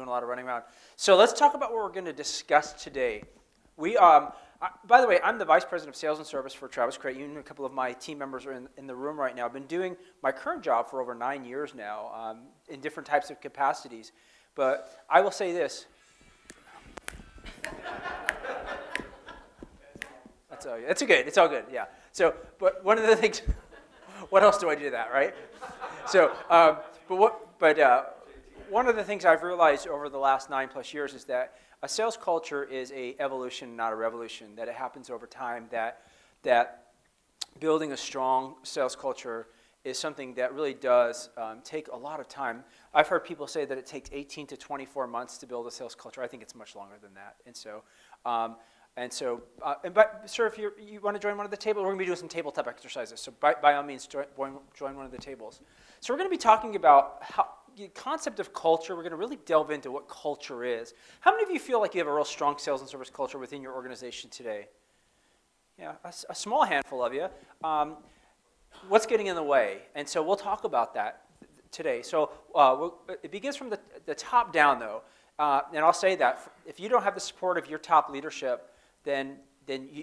doing a lot of running around. So let's talk about what we're going to discuss today. By the way, I'm the Vice President of Sales and Service for Travis Credit Union. A couple of my team members are in the room right now. I've been doing my current job for over 9 years now in different types of capacities. But I will say this. It's good. It's all good, yeah. So, but one of the things, what else do I do to that, right? So, one of the things I've realized over the last 9+ years is that a sales culture is a evolution, not a revolution. That it happens over time. That building a strong sales culture is something that really does take a lot of time. I've heard people say that it takes 18 to 24 months to build a sales culture. I think it's much longer than that. But sir, if you want to join one of the tables, we're going to be doing some tabletop exercises. So by all means, join one of the tables. So we're going to be talking about the concept of culture. We're going to really delve into what culture is. How many of you feel like you have a real strong sales and service culture within your organization today? Yeah, a small handful of you. What's getting in the way? And so we'll talk about that today. So it begins from the top down, though. And I'll say that if you don't have the support of your top leadership, then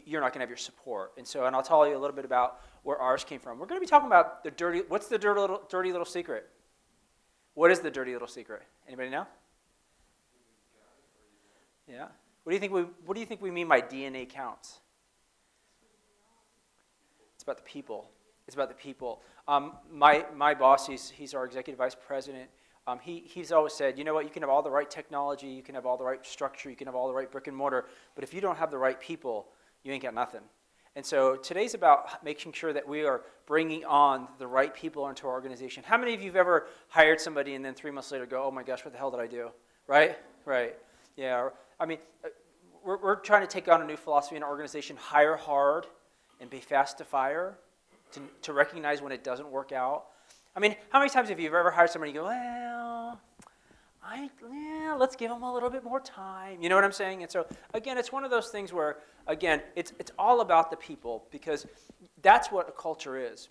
you're not going to have your support. And I'll tell you a little bit about where ours came from. We're going to be talking about what's the dirty little secret? What is the dirty little secret? Anybody know? Yeah. What do you think we mean by DNA counts? It's about the people. It's about the people. My boss, he's our executive vice president. He's always said, you know what, you can have all the right technology, you can have all the right structure, you can have all the right brick and mortar, but if you don't have the right people, you ain't got nothing. And so today's about making sure that we are bringing on the right people into our organization. How many of you have ever hired somebody and then 3 months later go, oh my gosh, what the hell did I do? Right? Yeah. I mean, we're trying to take on a new philosophy in our organization: hire hard and be fast to fire, to recognize when it doesn't work out. I mean, how many times have you ever hired somebody and you go, well, let's give them a little bit more time. You know what I'm saying? And so, again, it's one of those things where, again, it's all about the people, because that's what a culture is.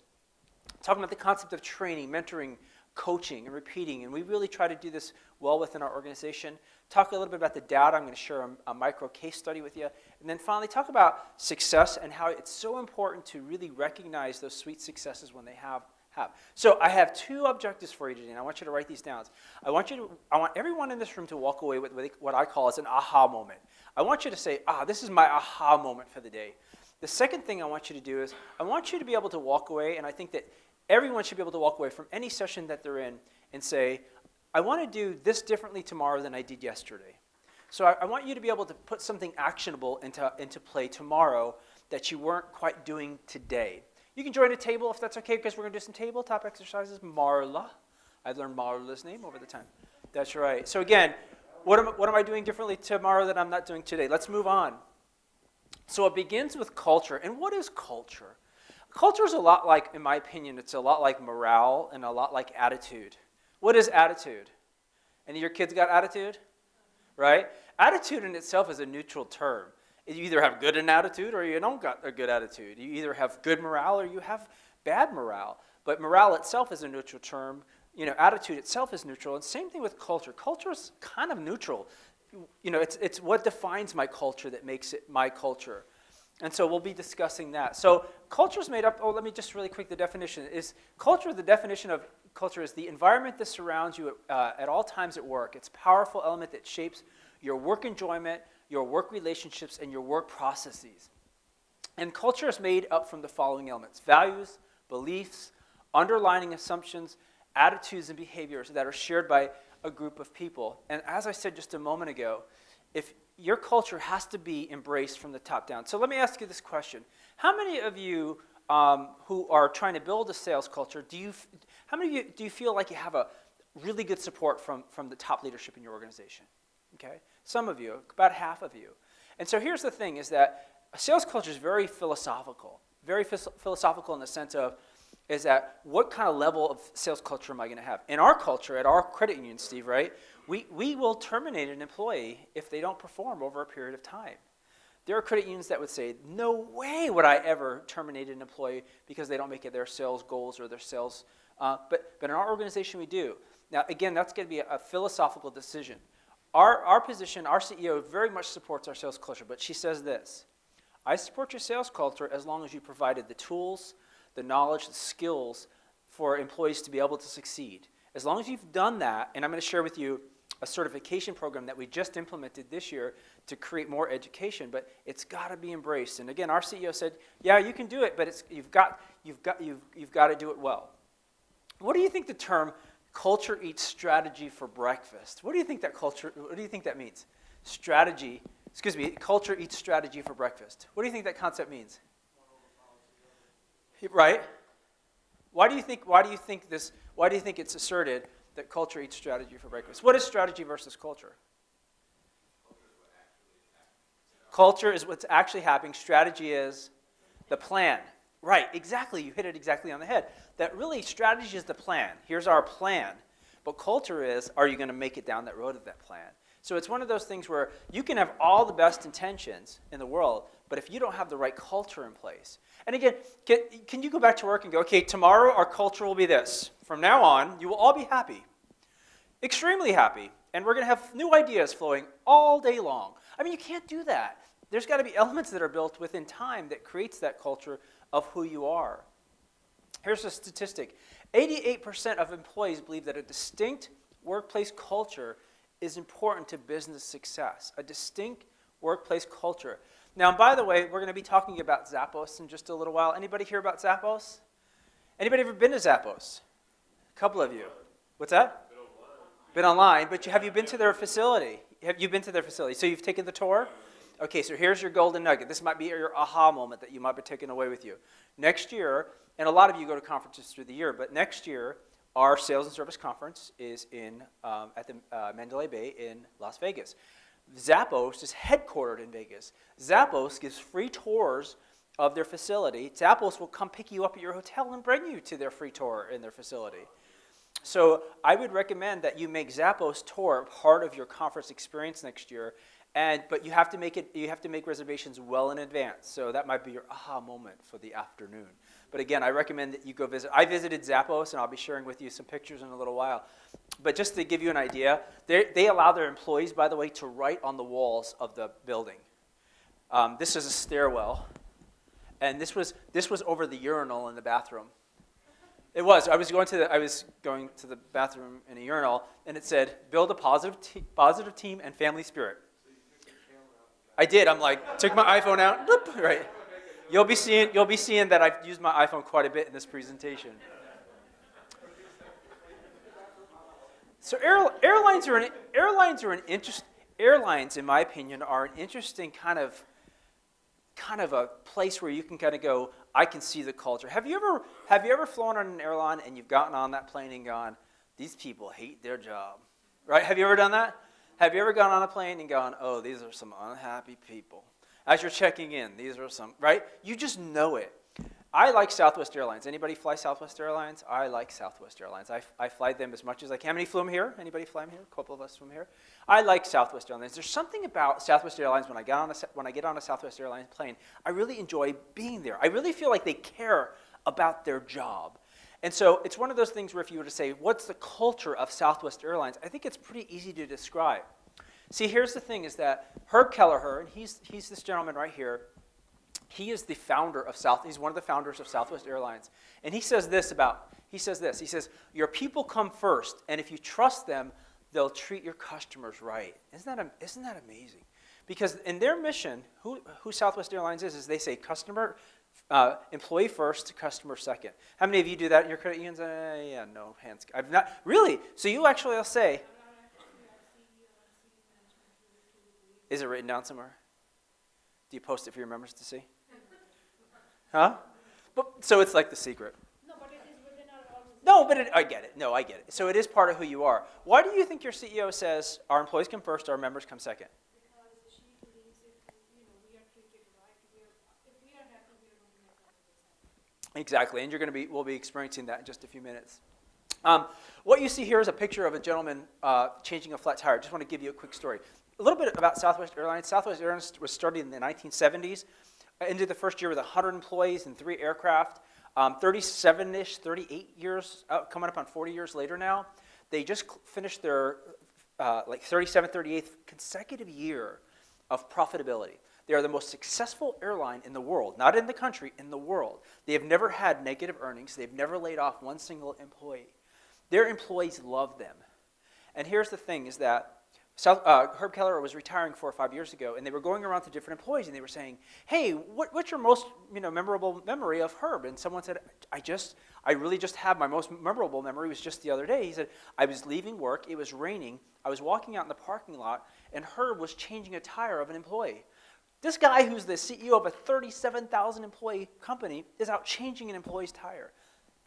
Talking about the concept of training, mentoring, coaching, and repeating, and we really try to do this well within our organization. Talk a little bit about the data. I'm going to share a micro case study with you. And then finally, talk about success and how it's so important to really recognize those sweet successes when they have. So I have 2 objectives for you today, and I want you to write these down. I want everyone in this room to walk away with what I call as an aha moment. I want you to say, this is my aha moment for the day. The second thing I want you to do is I want you to be able to walk away, and I think that everyone should be able to walk away from any session that they're in and say, I want to do this differently tomorrow than I did yesterday. So I want you to be able to put something actionable into play tomorrow that you weren't quite doing today. You can join a table if that's okay, because we're going to do some tabletop exercises. Marla. I've learned Marla's name over the time. That's right. So again, what am I doing differently tomorrow that I'm not doing today? Let's move on. So it begins with culture. And what is culture? Culture is a lot like, in my opinion, it's a lot like morale and a lot like attitude. What is attitude? Any of your kids got attitude? Right? Attitude in itself is a neutral term. You either have good an attitude or you don't got a good attitude. You either have good morale or you have bad morale. But morale itself is a neutral term. Attitude itself is neutral. And same thing with culture. Culture is kind of neutral. It's what defines my culture that makes it my culture. And so we'll be discussing that. So culture is made up, let me just really quick, the definition. The definition of culture is the environment that surrounds you at all times at work. It's a powerful element that shapes your work enjoyment, your work relationships, and your work processes. And culture is made up from the following elements: values, beliefs, underlying assumptions, attitudes, and behaviors that are shared by a group of people. And as I said just a moment ago, if your culture has to be embraced from the top down. So let me ask you this question. How many of you who are trying to build a sales culture, how many of you do you feel like you have a really good support from the top leadership in your organization? Okay? Some of you, about half of you. And so here's the thing, is that a sales culture is very philosophical. Very philosophical in the sense of, is that what kind of level of sales culture am I going to have? In our culture, at our credit union, Steve, right, we will terminate an employee if they don't perform over a period of time. There are credit unions that would say, no way would I ever terminate an employee because they don't make it their sales goals or their sales, but in our organization we do. Now, again, that's going to be a philosophical decision. our position, our CEO very much supports our sales culture, but she says this: I support your sales culture as long as you provided the tools, the knowledge, the skills for employees to be able to succeed. As long as you've done that, and I'm going to share with you a certification program that we just implemented this year to create more education, but it's got to be embraced. And again, our CEO said, yeah, you can do it, but you've got to do it well. What do you think the term culture eats strategy for breakfast? What do you think that means? Culture eats strategy for breakfast. What do you think that concept means? Right? Why do you think it's asserted that culture eats strategy for breakfast? What is strategy versus culture? Culture is what's actually happening. Strategy is the plan. Right, exactly. You hit it exactly on the head. That really, strategy is the plan. Here's our plan. But culture is, are you going to make it down that road of that plan? So it's one of those things where you can have all the best intentions in the world, but if you don't have the right culture in place. And again, can you go back to work and go, okay, tomorrow our culture will be this. From now on, you will all be happy. Extremely happy. And we're going to have new ideas flowing all day long. I mean, you can't do that. There's got to be elements that are built within time that creates that culture of who you are. Here's a statistic. 88% of employees believe that a distinct workplace culture is important to business success. A distinct workplace culture. Now, by the way, we're going to be talking about Zappos in just a little while. Anybody hear about Zappos? Anybody ever been to Zappos? A couple of you. What's that? Been online, but have you been to their facility? Have you been to their facility? So you've taken the tour? Okay, so here's your golden nugget. This might be your aha moment that you might be taking away with you. Next year, and a lot of you go to conferences through the year, but next year, our sales and service conference is at the Mandalay Bay in Las Vegas. Zappos is headquartered in Vegas. Zappos gives free tours of their facility. Zappos will come pick you up at your hotel and bring you to their free tour in their facility. So I would recommend that you make Zappos tour part of your conference experience next year. But you have to make reservations well in advance. So that might be your aha moment for the afternoon. But again, I recommend that you go visit. I visited Zappos, and I'll be sharing with you some pictures in a little while. But just to give you an idea, they allow their employees, by the way, to write on the walls of the building. This is a stairwell, and this was over the urinal in the bathroom. It was. I was going to the bathroom in a urinal, and it said, "Build a positive team and family spirit." I did. I'm like, took my iPhone out. Bloop, right. You'll be seeing that I've used my iPhone quite a bit in this presentation. So airlines, in my opinion, are an interesting kind of a place where you can kind of go, I can see the culture. Have you ever flown on an airline and you've gotten on that plane and gone, these people hate their job, right? Have you ever done that? Have you ever gone on a plane and gone, oh, these are some unhappy people? As you're checking in, these are some, right? You just know it. I like Southwest Airlines. Anybody fly Southwest Airlines? I like Southwest Airlines. I fly them as much as I can. How many flew them here? Anybody fly them here? A couple of us from here. I like Southwest Airlines. There's something about Southwest Airlines when I get on a Southwest Airlines plane, I really enjoy being there. I really feel like they care about their job. And so it's one of those things where if you were to say, what's the culture of Southwest Airlines? I think it's pretty easy to describe. See, here's the thing is that Herb Kelleher, and he's this gentleman right here, he is the founder of he's one of the founders of Southwest Airlines. And he says this, he says, your people come first, and if you trust them, they'll treat your customers right. Isn't that amazing? Because in their mission, who Southwest Airlines is they say employee first, customer second. How many of you do that in your credit unions? Yeah, no, hands. I've not, really? So you actually will say, is it written down somewhere? Do you post it for your members to see? Huh? So it's like the secret. No, but it is within our organization. No, but I get it. No, I get it. So it is part of who you are. Why do you think your CEO says our employees come first, our members come second? Because she believes if we are treated right, if we are happy, we are going to make others happy. Exactly, and we'll be experiencing that in just a few minutes. What you see here is a picture of a gentleman changing a flat tire. I just want to give you a quick story. A little bit about Southwest Airlines. Southwest Airlines was started in the 1970s. Ended the first year with 100 employees and 3 aircraft. 37-ish, 38 years, coming up on 40 years later now. They just finished their like 37th, 38th consecutive year of profitability. They are the most successful airline in the world, not in the country, in the world. They have never had negative earnings. They've never laid off one single employee. Their employees love them. And here's the thing is that Herb Keller was retiring 4 or 5 years ago, and they were going around to different employees, and they were saying, "Hey, what's your most memorable memory of Herb?" And someone said, "I really just have my most memorable memory was just the other day." He said, "I was leaving work. It was raining. I was walking out in the parking lot, and Herb was changing a tire of an employee." This guy, who's the CEO of a 37,000 employee company, is out changing an employee's tire.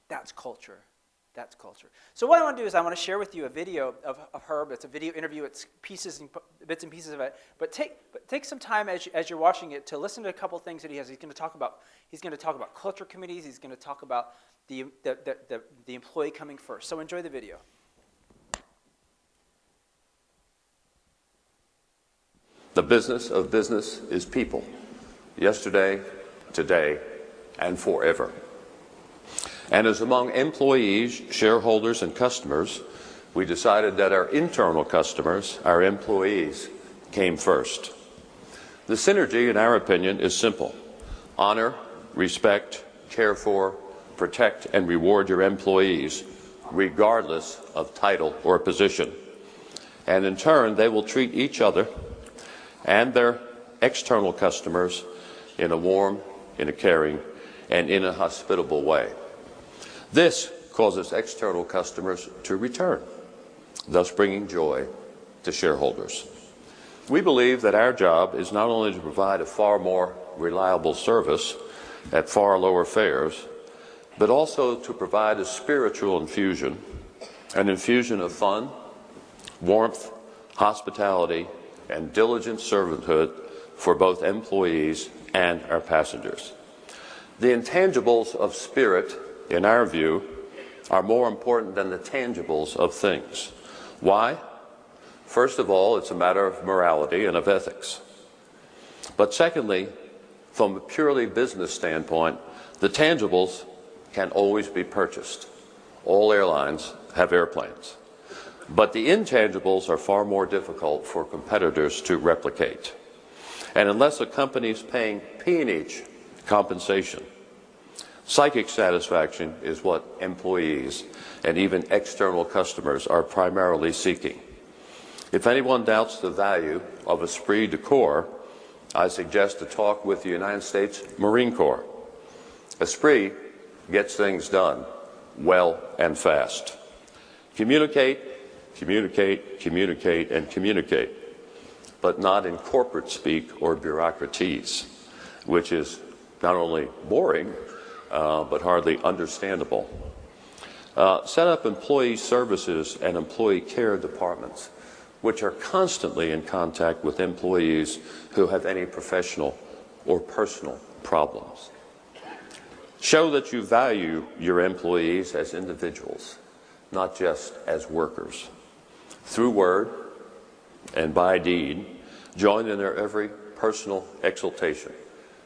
That's culture. That's culture. So what I want to do is I want to share with you a video of Herb. It's a video interview. It's pieces and bits and pieces of it. But take some time as you're watching it to listen to a couple things that he has. He's going to talk about culture committees. He's going to talk about the employee coming first. So enjoy the video. The business of business is people. Yesterday, today, and forever. And as among employees, shareholders, and customers, we decided that our internal customers, our employees, came first. The synergy, in our opinion, is simple. Honor, respect, care for, protect, and reward your employees, regardless of title or position. And in turn, they will treat each other and their external customers in a warm, in a caring, and in a hospitable way. This causes external customers to return, thus bringing joy to shareholders. We believe that our job is not only to provide a far more reliable service at far lower fares, but also to provide a spiritual infusion, an infusion of fun, warmth, hospitality, and diligent servanthood for both employees and our passengers. The intangibles of spirit, in our view, are more important than the tangibles of things. Why? First of all, it's a matter of morality and of ethics. But secondly, from a purely business standpoint, the tangibles can always be purchased. All airlines have airplanes. But the intangibles are far more difficult for competitors to replicate. And unless a company is paying peonage compensation, psychic satisfaction is what employees and even external customers are primarily seeking. If anyone doubts the value of esprit de corps, I suggest a talk with the United States Marine Corps. Esprit gets things done well and fast. Communicate, communicate, communicate, and communicate, but not in corporate speak or bureaucraties, which is not only boring, but hardly understandable. Set up employee services and employee care departments, which are constantly in contact with employees who have any professional or personal problems. Show that you value your employees as individuals, not just as workers. Through word and by deed, join in their every personal exaltation,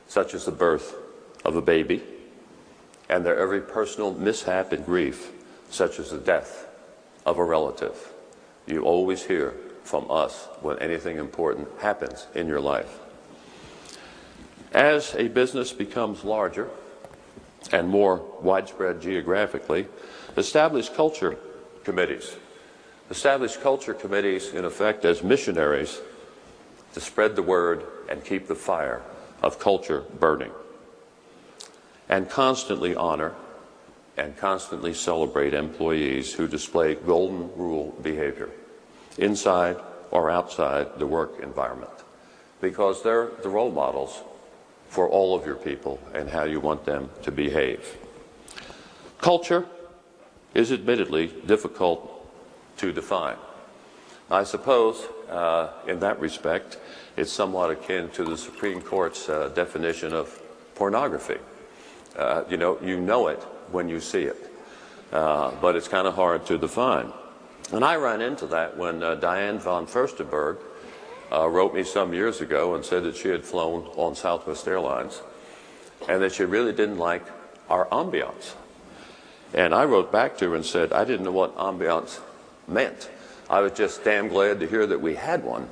such as the birth of a baby, and their every personal mishap and grief, such as the death of a relative. You always hear from us when anything important happens in your life. As a business becomes larger and more widespread geographically, establish culture committees. Establish culture committees, in effect, as missionaries to spread the word and keep the fire of culture burning. And constantly honor and constantly celebrate employees who display golden rule behavior, inside or outside the work environment, because they're the role models for all of your people and how you want them to behave. Culture is admittedly difficult to define. I suppose, in that respect, it's somewhat akin to the Supreme Court's definition of pornography. You know it when you see it, but it's kind of hard to define. And I ran into that when Diane von Furstenberg wrote me some years ago and said that she had flown on Southwest Airlines and that she really didn't like our ambiance. And I wrote back to her and said, I didn't know what ambiance meant. I was just damn glad to hear that we had one.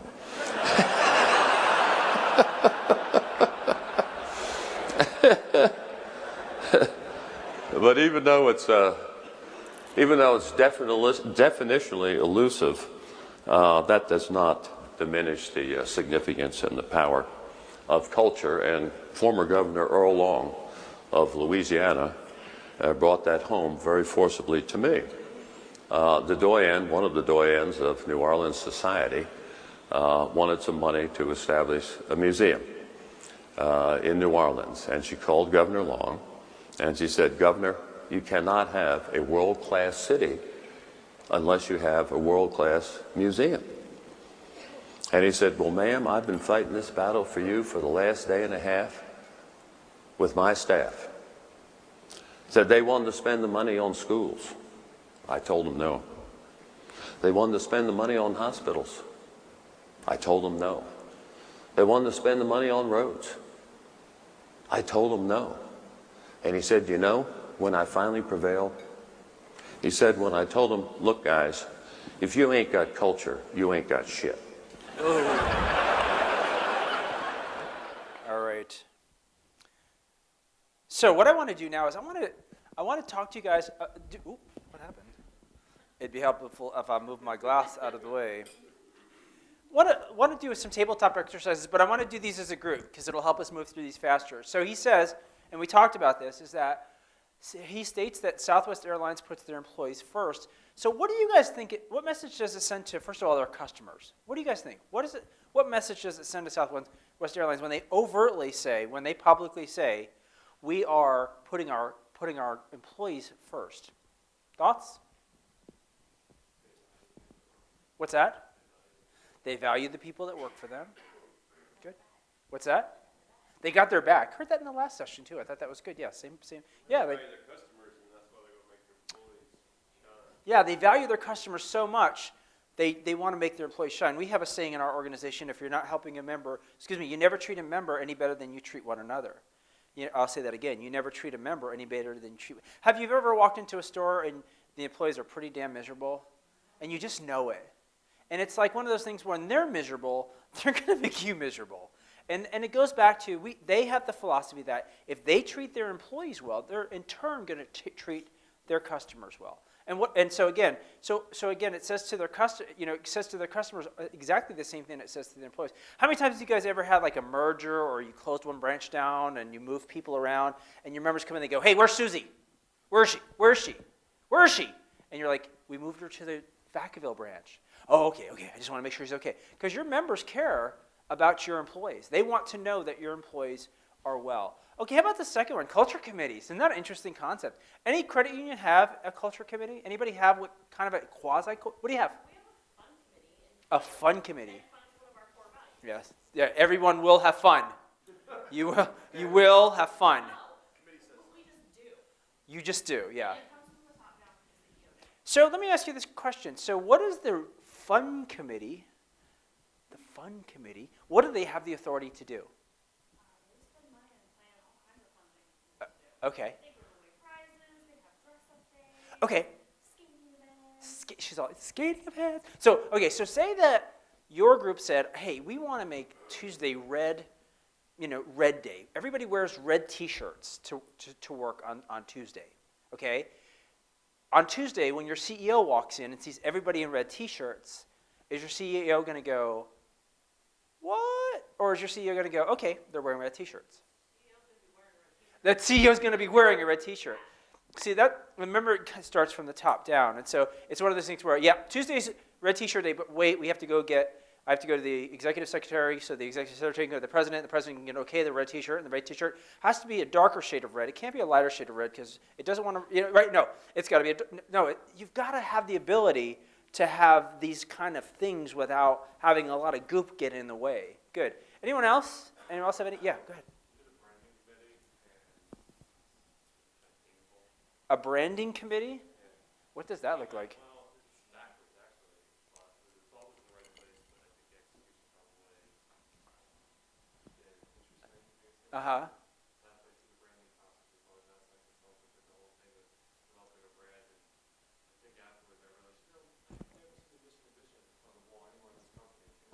But even though it's definitionally elusive, that does not diminish the significance and the power of culture. And former Governor Earl Long of Louisiana brought that home very forcibly to me. The doyen, one of the doyens of New Orleans society, wanted some money to establish a museum in New Orleans. And she called Governor Long and she said, "Governor, you cannot have a world-class city unless you have a world-class museum." And he said, "Well, ma'am, I've been fighting this battle for you for the last day and a half with my staff." Said they wanted to spend the money on schools. I told them no. They wanted to spend the money on hospitals. I told them no. They wanted to spend the money on roads. I told them no. And he said, "You know, when I finally prevailed," he said, when I told them, "Look, guys, if you ain't got culture, you ain't got shit." All right. So what I want to do now is I want to talk to you guys. What happened? It'd be helpful if I move my glass out of the way. Want to do some tabletop exercises, but I want to do these as a group because it'll help us move through these faster. So he says, and we talked about this, is that he states that Southwest Airlines puts their employees first. So what do you guys think? What message does it send to, first of all, their customers? What do you guys think? What message does it send to Southwest Airlines when they overtly say, when they publicly say, we are putting our employees first? Thoughts? What's that? They value the people that work for them. Good. What's that? They got their back. Heard that in the last session too. I thought that was good. Yeah, same. Yeah, They value their customers, and that's why they go make their employees shine. Yeah, they value their customers so much, they want to make their employees shine. We have a saying in our organization: if you're not helping a member, you never treat a member any better than you treat one another. I'll say that again. You never treat a member any better than you treat. Have you ever walked into a store and the employees are pretty damn miserable, and you just know it? And it's like one of those things when they're miserable, they're going to make you miserable. And it goes back to, they have the philosophy that if they treat their employees well, they're in turn going to treat their customers well. And so again, it says to their customers exactly the same thing it says to their employees. How many times have you guys ever had like a merger or you closed one branch down and you move people around and your members come in and they go, "Hey, where's Susie? Where is she? Where is she? Where is she?" And you're like, "We moved her to the Vacaville branch." "Oh, okay. I just want to make sure she's okay." Because your members care about your employees. They want to know that your employees are well. Okay, how about the second one? Culture committees. Isn't that an interesting concept? Any credit union have a culture committee? Anybody have what kind of a quasi? What do you have? We have A fun committee. and fun is one of our core values. Yes. Yeah. Everyone will have fun. You will have fun. We just do. You just do. Yeah. It comes from the top down from the CEO. So let me ask you this question. So what is the fun committee? The fun committee. What do they have the authority to do? They spend money and plan all kinds of fun things to do. Okay. They give away prizes, they have dress-up days, Okay. skating events. She's all skating events. So say that your group said, "Hey, we want to make Tuesday red day. Everybody wears red T-shirts to work on Tuesday." Okay. On Tuesday, when your CEO walks in and sees everybody in red T-shirts, is your CEO going to go, "What?" Or is your CEO going to go, "Okay, they're wearing red T-shirts"? That CEO is going to be wearing a red T-shirt. See, remember, it starts from the top down. And so it's one of those things where, yeah, Tuesday's red T-shirt day, but wait, I have to go to the executive secretary, so the executive secretary can go to the president can get okay the red T-shirt, and the red T-shirt has to be a darker shade of red. It can't be a lighter shade of red because it doesn't want to, right? No, it's got to be, you've got to have the ability to have these kind of things without having a lot of goop get in the way. Good. Anyone else? Anyone else have any? Yeah, go ahead. A branding committee? What does that look like? Well, it's backwards, actually. It's always in the right place, but I think the execution probably is interesting. Uh-huh. Halfway through the branding process, we probably not like consultant did the whole thing with developing a brand. And I think afterwards I realized, maybe some addition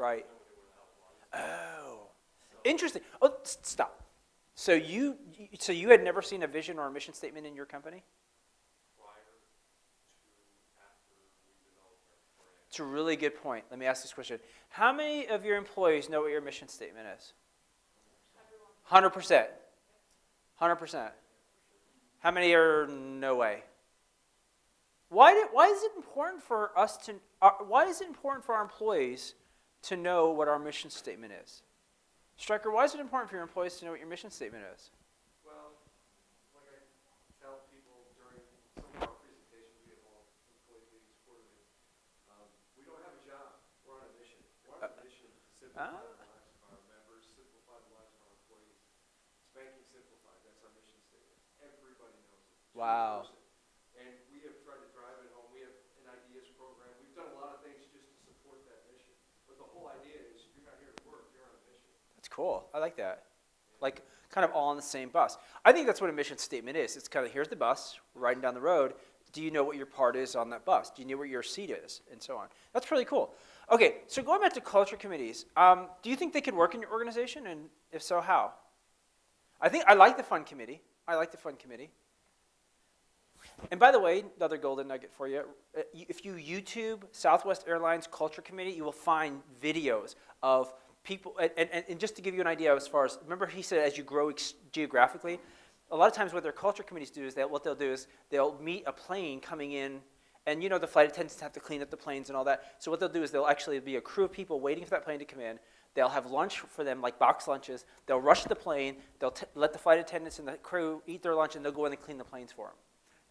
Right. Oh, interesting. Oh, stop. So you had never seen a vision or a mission statement in your company? Prior to after we developed our brand. It's a really good point. Let me ask this question. How many of your employees know what your mission statement is? 100%. 100%. How many are no way? Why is it important for us to? Why is it important for our employees to know what our mission statement is? Stryker, why is it important for your employees to know what your mission statement is? Well, like I tell people during some of our presentations, we have all employee meetings quarterly. We don't have a job. We're on a mission. We're on a mission to simplify the lives of our members, simplify the lives of our employees. It's banking simplified. That's our mission statement. Everybody knows it. It's Wow. universal. And we have tried to drive it home. We have an ideas program. We've done a lot of things just to support that mission. But the whole idea is you're not here to work. You're on a mission. That's cool. I like that. Like kind of all on the same bus. I think that's what a mission statement is. It's kind of here's the bus, we're riding down the road. Do you know what your part is on that bus? Do you know where your seat is? And so on. That's pretty cool. Okay, so going back to culture committees, do you think they could work in your organization? And if so, how? I like the fun committee. I like the fun committee. And by the way, another golden nugget for you. If you YouTube Southwest Airlines Culture Committee, you will find videos of people, and just to give you an idea as far as, remember he said as you grow geographically, a lot of times what their culture committees do is that what they'll do is they'll meet a plane coming in, and you know the flight attendants have to clean up the planes and all that. So what they'll do is they'll actually be a crew of people waiting for that plane to come in. They'll have lunch for them, like box lunches. They'll rush the plane. They'll let the flight attendants and the crew eat their lunch, and they'll go in and clean the planes for them.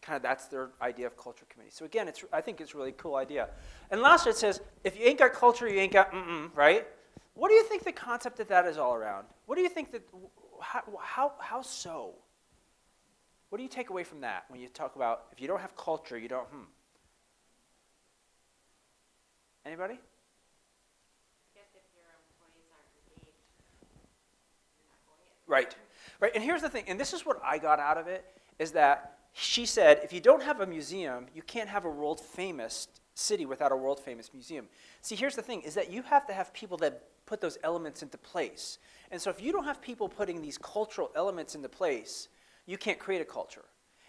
Kind of that's their idea of culture committee. So again, I think it's a really cool idea. And last it says, if you ain't got culture, you ain't got right? What do you think the concept of that is all around? What do you think that, how so? What do you take away from that when you talk about if you don't have culture, you don't, Anybody? I guess if your employees aren't engaged, you're not going anywhere. Right. And here's the thing, and this is what I got out of it, is that she said, if you don't have a museum, you can't have a world-famous city without a world-famous museum. See, here's the thing, is that you have to have people that put those elements into place. And so if you don't have people putting these cultural elements into place, you can't create a culture.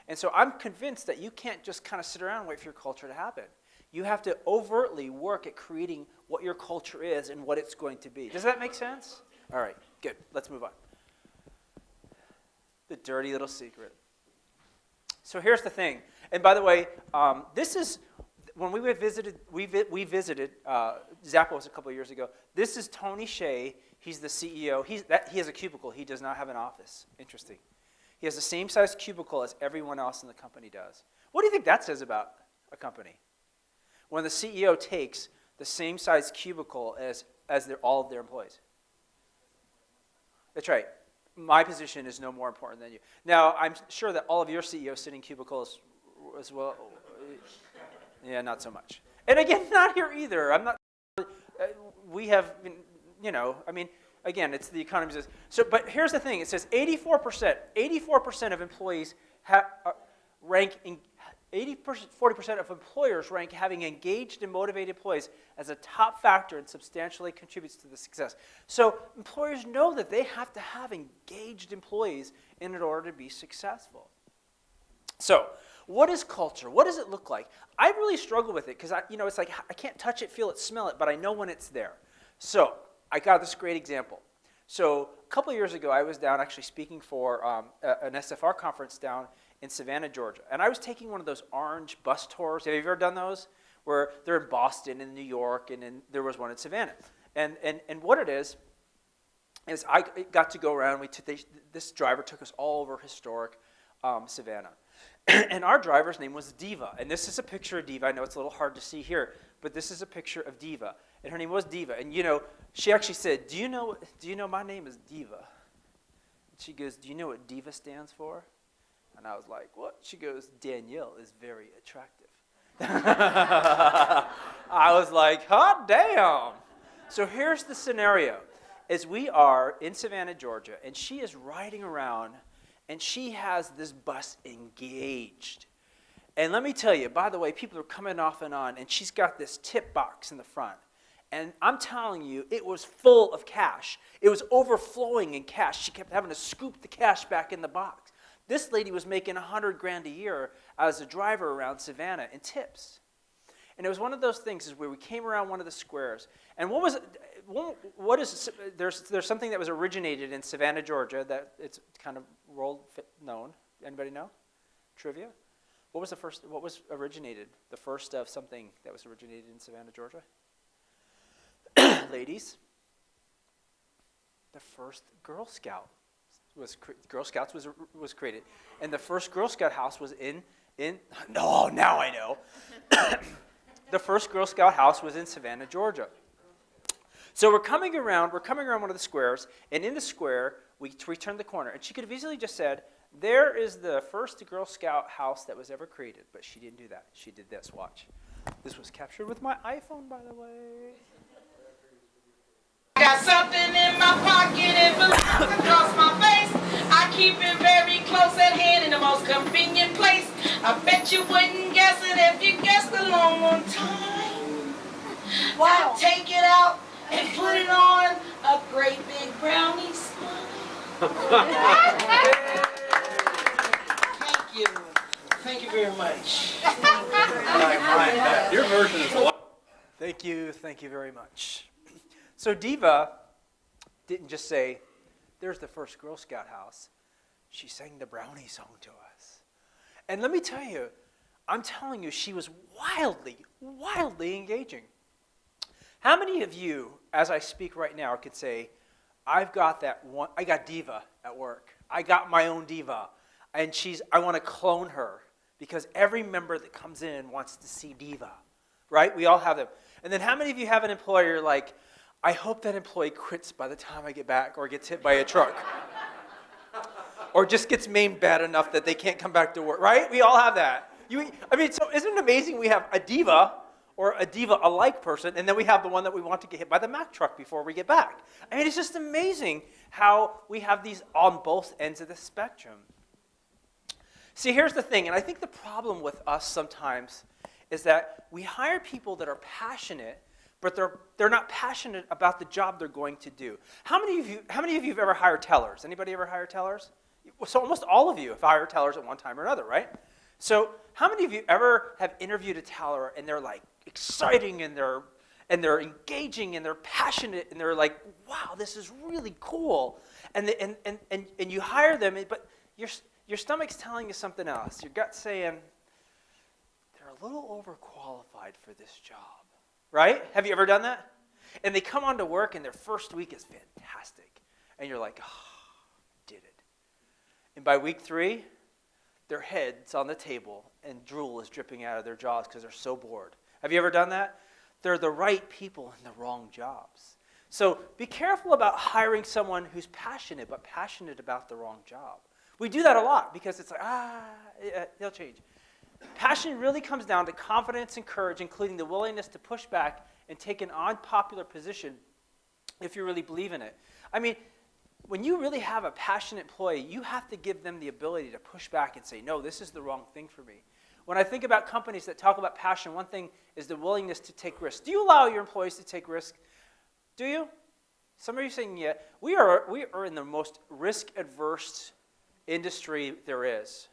And so I'm convinced that you can't just kind of sit around and wait for your culture to happen. You have to overtly work at creating what your culture is and what it's going to be. Does that make sense? All right, good. Let's move on. The dirty little secret. So here's the thing. And by the way, this is, when we visited Zappos a couple of years ago, this is Tony Shea. He's the CEO. He has a cubicle. He does not have an office. Interesting. He has the same size cubicle as everyone else in the company does. What do you think that says about a company? When the CEO takes the same size cubicle as all of their employees. That's right. My position is no more important than you. Now, I'm sure that all of your CEOs sit in cubicles as well. Yeah, not so much. And again, not here either. I'm not. We have been, again, it's the economy. So, but here's the thing. It says 84% of employees rank in 40% of employers rank having engaged and motivated employees as a top factor and substantially contributes to the success. So employers know that they have to have engaged employees in order to be successful. So what is culture? What does it look like? I really struggle with it because it's like I can't touch it, feel it, smell it, but I know when it's there. So I got this great example. So a couple of years ago, I was down actually speaking for an SFR conference down in Savannah, Georgia. And I was taking one of those orange bus tours. Have you ever done those? Where they're in Boston and New York, and then there was one in Savannah. And what it is I got to go around. This driver took us all over historic Savannah. And our driver's name was Diva. And this is a picture of Diva. I know it's a little hard to see here, but this is a picture of Diva. And her name was Diva. And she actually said, do you know my name is Diva? And she goes, do you know what Diva stands for? And I was like, what? She goes, Danielle is very attractive. I was like, hot damn. So here's the scenario. Is we are in Savannah, Georgia, and she is riding around, and she has this bus engaged. And let me tell you, by the way, people are coming off and on, and she's got this tip box in the front. And I'm telling you, it was full of cash. It was overflowing in cash. She kept having to scoop the cash back in the box. This lady was making $100,000 a year as a driver around Savannah in tips. And it was one of those things is where we came around one of the squares. And there's something that was originated in Savannah, Georgia, that it's kind of world known. Anybody know? Trivia? What was originated? The first of something that was originated in Savannah, Georgia? Ladies, the first Girl Scout Girl Scouts was created. And the first Girl Scout house was now I know. The first Girl Scout house was in Savannah, Georgia. So we're coming around one of the squares, and in the square, we turned the corner. And she could have easily just said, there is the first Girl Scout house that was ever created. But she didn't do that. She did this, watch. This was captured with my iPhone, by the way. Got something in my pocket, it belongs across my face. I keep it very close at hand in the most convenient place. I bet you wouldn't guess it if you guessed along on time. Wow. I take it out and put it on a great big brownie smile. Thank you. Thank you very much. Your version is a lot. Thank you very much. So Diva didn't just say, there's the first Girl Scout house. She sang the brownie song to us. And let me tell you, I'm telling you, she was wildly, wildly engaging. How many of you, as I speak right now, could say, I got Diva at work. I got my own Diva. And I want to clone her because every member that comes in wants to see Diva, right? We all have them. And then how many of you have an employer like, I hope that employee quits by the time I get back or gets hit by a truck. Or just gets maimed bad enough that they can't come back to work, right? We all have that. So isn't it amazing we have a Diva or a Diva-alike person, and then we have the one that we want to get hit by the Mack truck before we get back. I mean, it's just amazing how we have these on both ends of the spectrum. See, here's the thing, and I think the problem with us sometimes is that we hire people that are passionate, but they're not passionate about the job they're going to do. How many of you have ever hired tellers? Anybody ever hire tellers? So almost all of you have hired tellers at one time or another, right? So how many of you ever have interviewed a teller and they're like exciting and they're engaging and they're passionate and they're like, wow, this is really cool, and you hire them, but your stomach's telling you something else. Your gut's saying they're a little overqualified for this job. Right? Have you ever done that? And they come on to work and their first week is fantastic. And you're like, did it. And by week 3, their head's on the table and drool is dripping out of their jaws because they're so bored. Have you ever done that? They're the right people in the wrong jobs. So be careful about hiring someone who's passionate, but passionate about the wrong job. We do that a lot because it's like, they'll change. Passion really comes down to confidence and courage, including the willingness to push back and take an unpopular position if you really believe in it. I mean, when you really have a passionate employee, you have to give them the ability to push back and say, no, this is the wrong thing for me. When I think about companies that talk about passion, one thing is the willingness to take risks. Do you allow your employees to take risks? Do you? Some of you are saying, yeah. We are in the most risk-averse industry there is.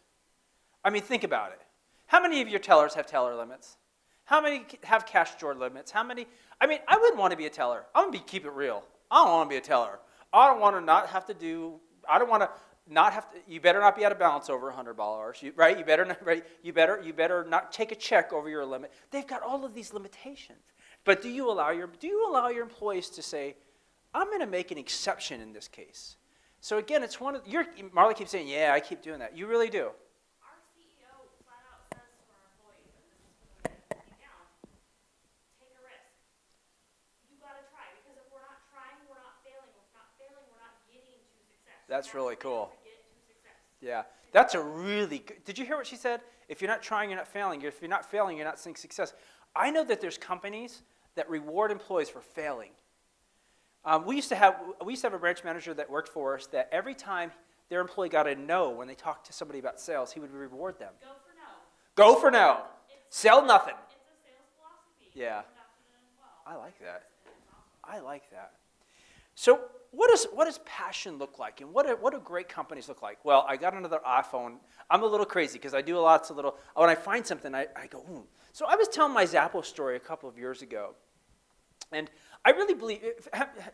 I mean, think about it. How many of your tellers have teller limits? How many have cash drawer limits? I wouldn't want to be a teller. I'm going to keep it real. I don't want to be a teller. I don't want to not have to do, I don't want to not have to, you better not be out of balance over $100, right? You better not, right? You better not take a check over your limit. They've got all of these limitations. But do you allow your employees to say, I'm going to make an exception in this case? So again, it's Marley keeps saying, yeah, I keep doing that. You really do. That's really cool. Yeah, that's a really good, did you hear what she said? If you're not trying, you're not failing. If you're not failing, you're not seeing success. I know that there's companies that reward employees for failing. We used to have a branch manager that worked for us that every time their employee got a no when they talked to somebody about sales, he would reward them. Go for no. Go for no. Sell nothing. It's a sales philosophy. Yeah. Well. I like that. I like that. So what does passion look like, and what do great companies look like? Well, I got another iPhone. I'm a little crazy because I do lots of little, when I find something, I go, ooh. So I was telling my Zappos story a couple of years ago, and I really believe,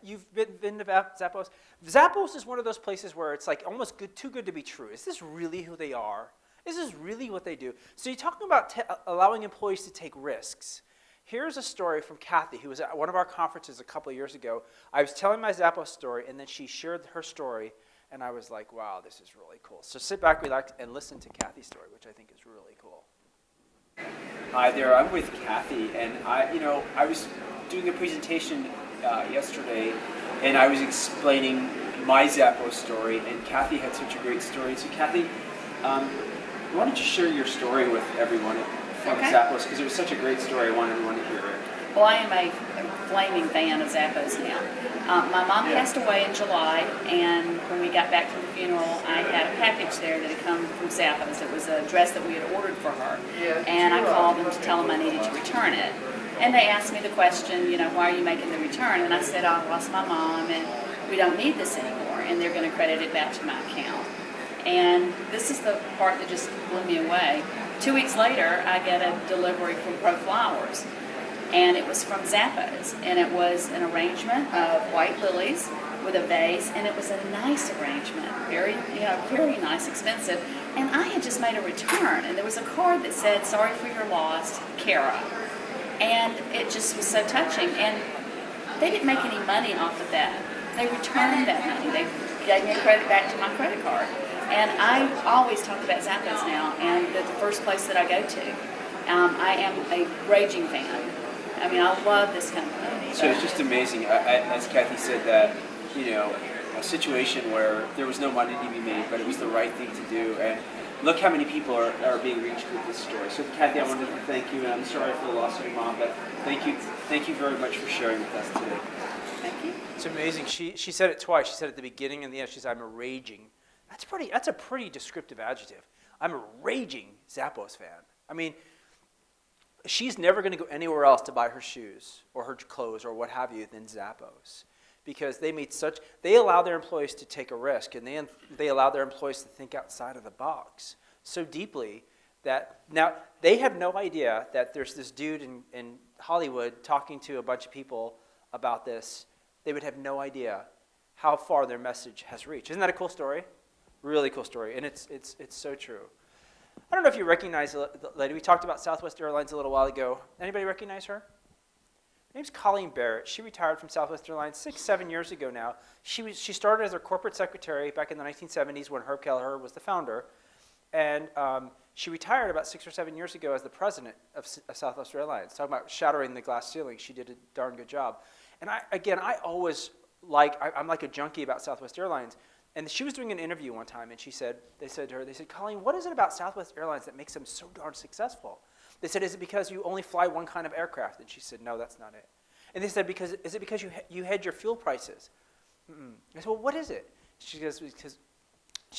you've been to Zappos? Zappos is one of those places where it's like almost too good to be true. Is this really who they are? Is this really what they do? So you're talking about allowing employees to take risks. Here's a story from Kathy, who was at one of our conferences a couple of years ago. I was telling my Zappos story, and then she shared her story, and I was like, wow, this is really cool. So sit back, relax, and listen to Kathy's story, which I think is really cool. Hi there, I'm with Kathy, and I was doing a presentation yesterday, and I was explaining my Zappos story, and Kathy had such a great story. So Kathy, why don't you share your story with everyone from Zappos, because it was such a great story. I want everyone to hear it. Well, I am a flaming fan of Zappos now. My mom passed away in July, and when we got back from the funeral, I had a package there that had come from Zappos. It was a dress that we had ordered for her, and I called them to tell them I needed to return it. And they asked me the question, why are you making the return? And I said, I lost my mom, and we don't need this anymore, and they're going to credit it back to my account. And this is the part that just blew me away. 2 weeks later, I get a delivery from Pro Flowers, and it was from Zappos, and it was an arrangement of white lilies with a vase, and it was a nice arrangement, very nice, expensive. And I had just made a return, and there was a card that said, "Sorry for your loss, Kara." And it just was so touching, and they didn't make any money off of that. They returned that money. They gave me a credit back to my credit card. And I always talk about Zappos now, and the first place that I go to. I am a raging fan. I mean, I love this company. So it's just amazing, as Kathy said, that, a situation where there was no money to be made, but it was the right thing to do. And look how many people are being reached with this story. So Kathy, I wanted to thank you, and I'm sorry for the loss of your mom, but thank you very much for sharing with us today. Thank you. It's amazing. She said it twice. She said at the beginning and the end, she said, I'm a raging. That's a pretty descriptive adjective. I'm a raging Zappos fan. I mean, she's never going to go anywhere else to buy her shoes or her clothes or what have you than Zappos, because they allow their employees to take a risk, and they allow their employees to think outside of the box so deeply that now they have no idea that there's this dude in Hollywood talking to a bunch of people about this. They would have no idea how far their message has reached. Isn't that a cool story? Really cool story, and it's so true. I don't know if you recognize the lady. We talked about Southwest Airlines a little while ago. Anybody recognize her? Her name's Colleen Barrett. She retired from Southwest Airlines 6-7 years ago now. She started as a corporate secretary back in the 1970s when Herb Kelleher was the founder, and she retired about 6 or 7 years ago as the president of Southwest Airlines. Talking about shattering the glass ceiling, she did a darn good job. And I'm like a junkie about Southwest Airlines. And she was doing an interview one time, and they said to her, Colleen, what is it about Southwest Airlines that makes them so darn successful? They said, is it because you only fly one kind of aircraft? And she said, no, that's not it. And they said, is it because you hedge your fuel prices? Mm-mm. I said, well, what is it? She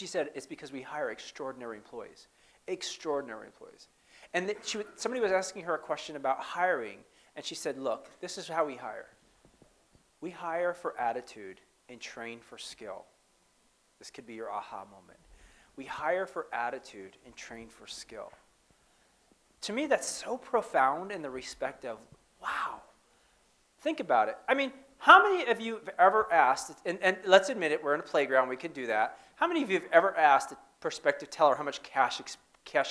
said, it's because we hire extraordinary employees. Extraordinary employees. And somebody was asking her a question about hiring, and she said, look, this is how we hire. We hire for attitude and train for skill. This could be your aha moment. We hire for attitude and train for skill. To me, that's so profound in the respect of, wow, think about it. I mean, how many of you have ever asked, and let's admit it, we're in a playground, we can do that. How many of you have ever asked a prospective teller how much cash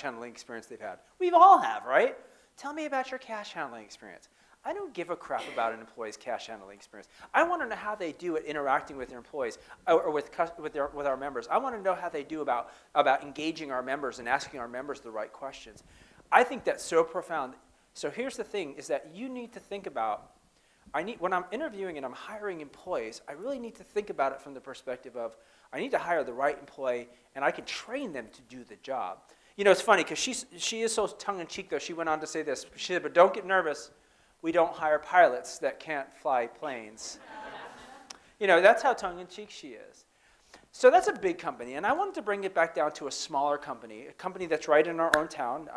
handling experience they've had? We all have, right? Tell me about your cash handling experience. I don't give a crap about an employee's cash handling experience. I want to know how they do at interacting with their employees or with our members. I want to know how they do about engaging our members and asking our members the right questions. I think that's so profound. So here's the thing, is that you need to think about, when I'm interviewing and I'm hiring employees, I really need to think about it from the perspective of, I need to hire the right employee, and I can train them to do the job. It's funny, because she is so tongue-in-cheek, though. She went on to say this. She said, but don't get nervous. We don't hire pilots that can't fly planes. That's how tongue-in-cheek she is. So that's a big company, and I wanted to bring it back down to a smaller company, a company that's right in our own town.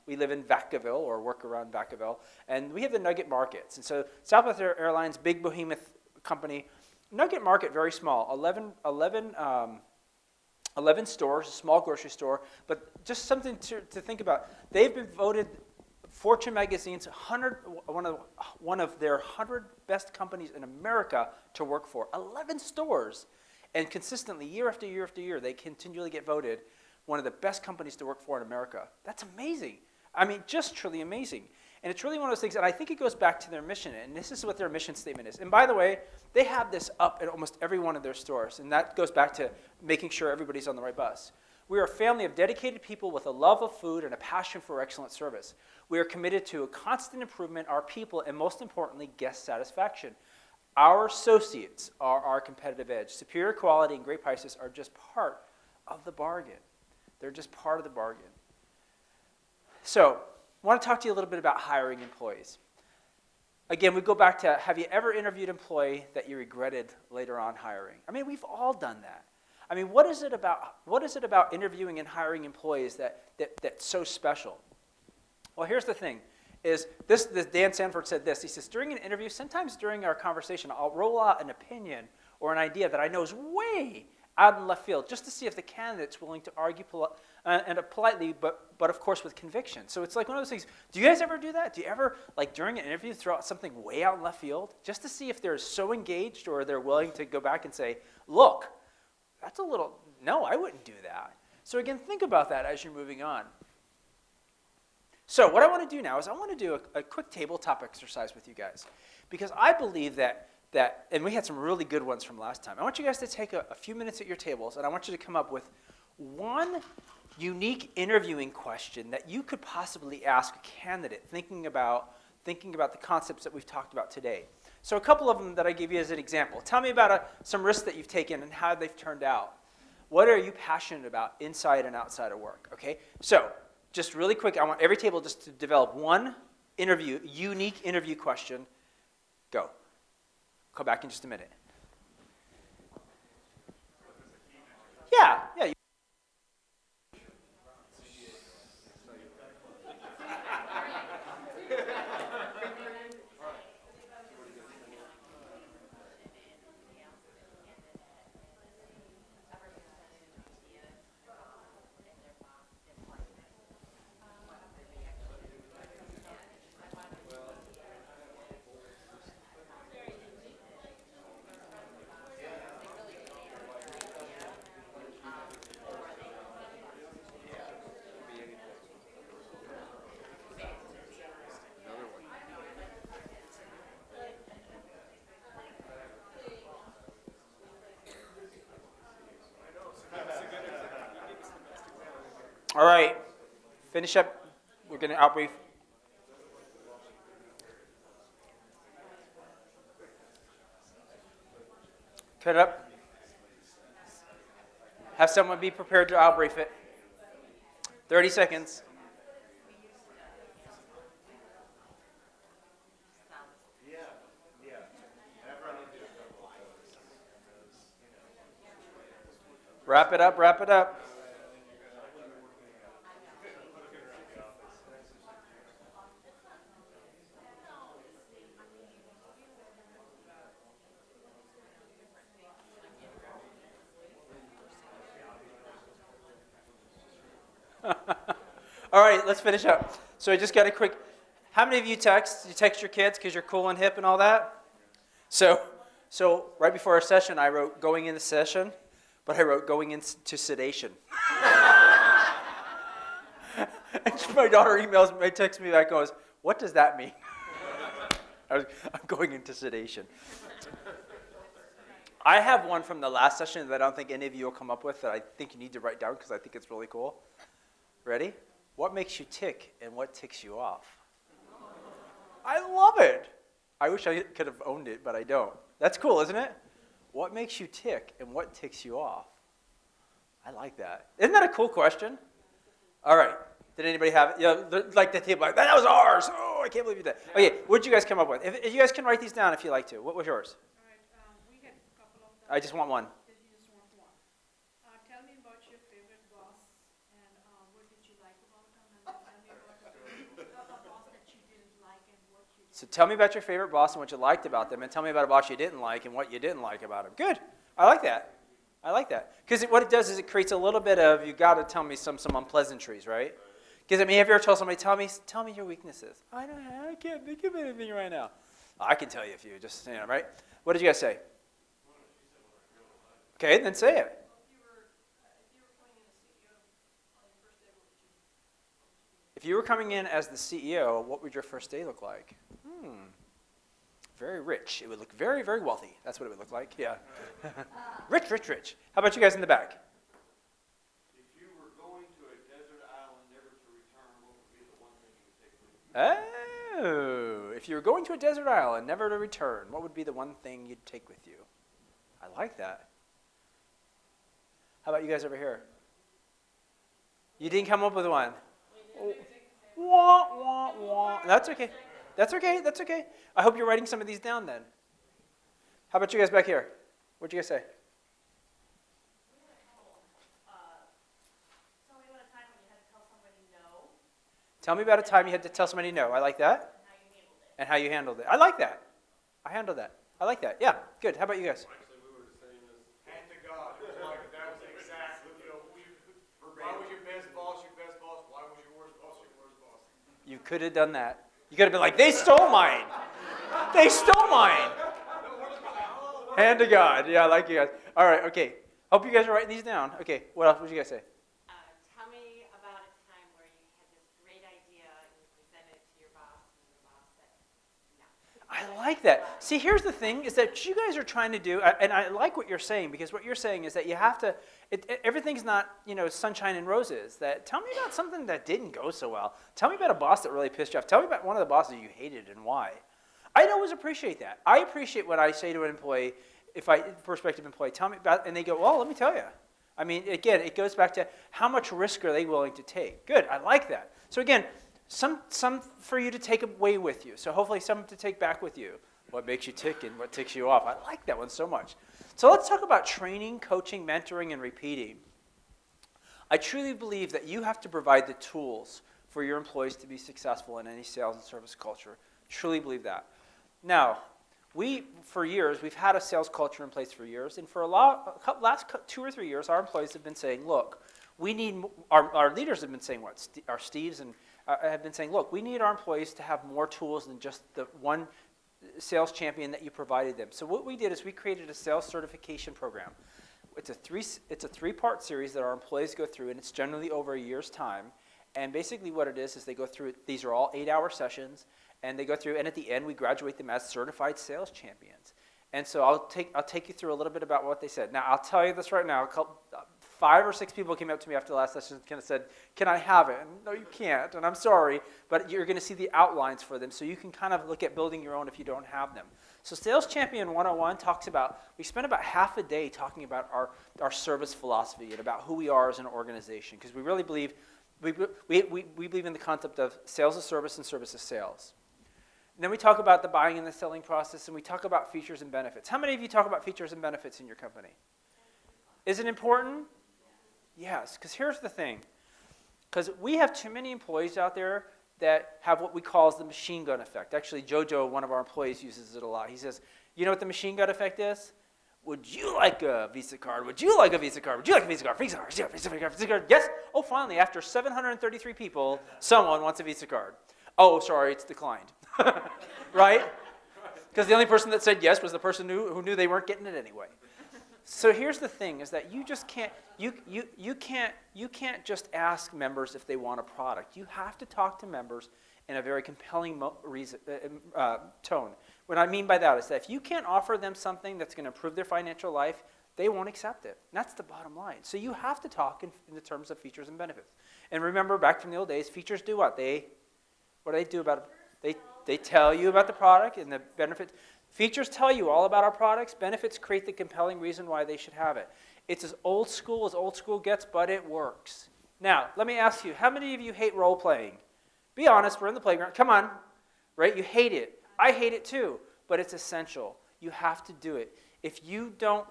We live in Vacaville or work around Vacaville, and we have the Nugget Markets. And so Southwest Airlines, big behemoth company. Nugget Market, very small, 11 stores, a small grocery store, but just something to think about. They've been voted Fortune magazine's one of their 100 best companies in America to work for. 11 stores, and consistently, year after year after year, they continually get voted one of the best companies to work for in America. That's amazing. I mean, just truly amazing. And it's really one of those things, and I think it goes back to their mission, and this is what their mission statement is. And by the way, they have this up at almost every one of their stores, and that goes back to making sure everybody's on the right bus. We are a family of dedicated people with a love of food and a passion for excellent service. We are committed to a constant improvement, our people, and most importantly, guest satisfaction. Our associates are our competitive edge. Superior quality and great prices are just part of the bargain. They're just part of the bargain. So, I want to talk to you a little bit about hiring employees. Again, we go back to, have you ever interviewed an employee that you regretted later on hiring? I mean, we've all done that. I mean, what is it about interviewing and hiring employees that's so special? Well, here's the thing, is this Dan Sanford said this. He says, during an interview, sometimes during our conversation, I'll roll out an opinion or an idea that I know is way out in left field, just to see if the candidate's willing to argue politely, but of course with conviction. So it's like one of those things. Do you guys ever do that? Do you ever, like during an interview, throw out something way out in left field, just to see if they're so engaged or they're willing to go back and say, look, that's a little, no, I wouldn't do that. So again, think about that as you're moving on. So what I want to do now is I want to do a quick tabletop exercise with you guys, because I believe that, and we had some really good ones from last time. I want you guys to take a few minutes at your tables, and I want you to come up with one unique interviewing question that you could possibly ask a candidate thinking about the concepts that we've talked about today. So a couple of them that I give you as an example. Tell me about some risks that you've taken and how they've turned out. What are you passionate about inside and outside of work? Okay, so just really quick, I want every table just to develop one unique interview question. Go. Come back in just a minute. Yeah. All right, finish up. We're going to outbrief. Cut it up. Have someone be prepared to outbrief it. 30 seconds. Wrap it up, wrap it up. All right, let's finish up. So I just got a quick, how many of you text? You text your kids because you're cool and hip and all that? So right before our session, I wrote going into session, but I wrote going into sedation. And my daughter texts me back and goes, what does that mean? I'm going into sedation. I have one from the last session that I don't think any of you will come up with that I think you need to write down because I think it's really cool. Ready? What makes you tick and what ticks you off? I love it. I wish I could have owned it, but I don't. That's cool, isn't it? What makes you tick and what ticks you off? I like that. Isn't that a cool question? All right. Did anybody have it? Yeah, like the table, like, that was ours. Oh, I can't believe you did that. Okay, what did you guys come up with? If you guys can write these down if you like to. What was yours? All right, we had a couple of them. I just want one. You just want one. Tell me about your favorite boss and what did you like about him, and then tell me about your So tell me about your favorite boss and what you liked about them, and tell me about a boss you didn't like and what you didn't like about him. Good. I like that. I like that. Because what it does is it creates a little bit of, you got to tell me some unpleasantries, right? Because I mean, have you ever told somebody, tell me your weaknesses? I can't think of anything right now. I can tell you a few, just, right? What did you guys say? Okay, then say it. If you were coming in as the CEO, what would your first day look like? Very rich. It would look very, very wealthy. That's what it would look like, yeah. Rich, rich, rich. How about you guys in the back? If you were going to a desert island never to return, what would be the one thing you would take with you? Oh, if you were going to a desert island never to return, what would be the one thing you'd take with you? I like that. How about you guys over here? You didn't come up with one. Wah, wah, wah. That's okay. That's okay. That's okay. I hope you're writing some of these down then. How about you guys back here? What'd you guys say? Tell me about a time when you had to tell somebody no. Tell me about a time you had to tell somebody no. I like that. And how you handled it. I like that. I handled that. I like that. Yeah, good. How about you guys? Actually, we were the same as hand to God. It was like, that was exactly, why was your best boss your best boss? Why was your worst boss your worst boss? You could have done that. You could have been like, they stole mine. They stole mine. Hand to God. Yeah, I like you guys. All right, okay. Hope you guys are writing these down. Okay, what else would you guys say? Tell me about a time where you had this great idea and you presented it to your boss and your boss said no. I like that. See, here's the thing, is that you guys are trying to do, and I like what you're saying, because what you're saying is that you have to, everything's not, sunshine and roses. That tell me about something that didn't go so well. Tell me about a boss that really pissed you off. Tell me about one of the bosses you hated and why. I always appreciate that. I appreciate when I say to an employee, prospective employee, tell me about, and they go, well, let me tell you. I mean, again, it goes back to how much risk are they willing to take? Good, I like that. So again, some for you to take away with you. So hopefully some to take back with you. What makes you tick and what ticks you off. I like that one so much. So let's talk about training, coaching, mentoring, and repeating. I truly believe that you have to provide the tools for your employees to be successful in any sales and service culture. Truly believe that. Now, for years, we've had a sales culture in place for years, and for last 2 or 3 years, our employees have been saying, look, we need, our leaders have been saying what? Our Steves and have been saying, look, we need our employees to have more tools than just the one sales champion that you provided them. So what we did is we created a sales certification program. It's a 3-part series that our employees go through, and it's generally over a year's time. And basically what it is they go through, these are all 8-hour sessions, and they go through, and at the end we graduate them as certified sales champions. And so I'll take you through a little bit about what they said. Now I'll tell you this right now. 5 or 6 people came up to me after the last session and kind of said, can I have it? And no, you can't, and I'm sorry, but you're going to see the outlines for them, so you can kind of look at building your own if you don't have them. So Sales Champion 101 talks about, we spend about half a day talking about our service philosophy and about who we are as an organization, because we really believe, we believe in the concept of sales as service and service as sales. And then we talk about the buying and the selling process, and we talk about features and benefits. How many of you talk about features and benefits in your company? Is it important? Yes, because here's the thing. Because we have too many employees out there that have what we call the machine gun effect. Actually, Jojo, one of our employees, uses it a lot. He says, you know what the machine gun effect is? Would you like a Visa card? Would you like a Visa card? Would you like a Visa card? Visa card, Visa card, Visa card. Yes? Oh, finally, after 733 people, someone wants a Visa card. Oh, sorry, it's declined. Right? Because the only person that said yes was the person who knew they weren't getting it anyway. So here's the thing, is that you just can't, you can't just ask members if they want a product. You have to talk to members in a very compelling tone. What I mean by that is that if you can't offer them something that's going to improve their financial life, they won't accept it. And that's the bottom line. So you have to talk in the terms of features and benefits. And remember, back from the old days, features do what? What do they do about it? They tell you about the product and the benefits. Features tell you all about our products. Benefits create the compelling reason why they should have it. It's as old school gets, but it works. Now, let me ask you, how many of you hate role playing? Be honest, we're in the playground. Come on, right? You hate it. I hate it too, but it's essential. You have to do it. If you don't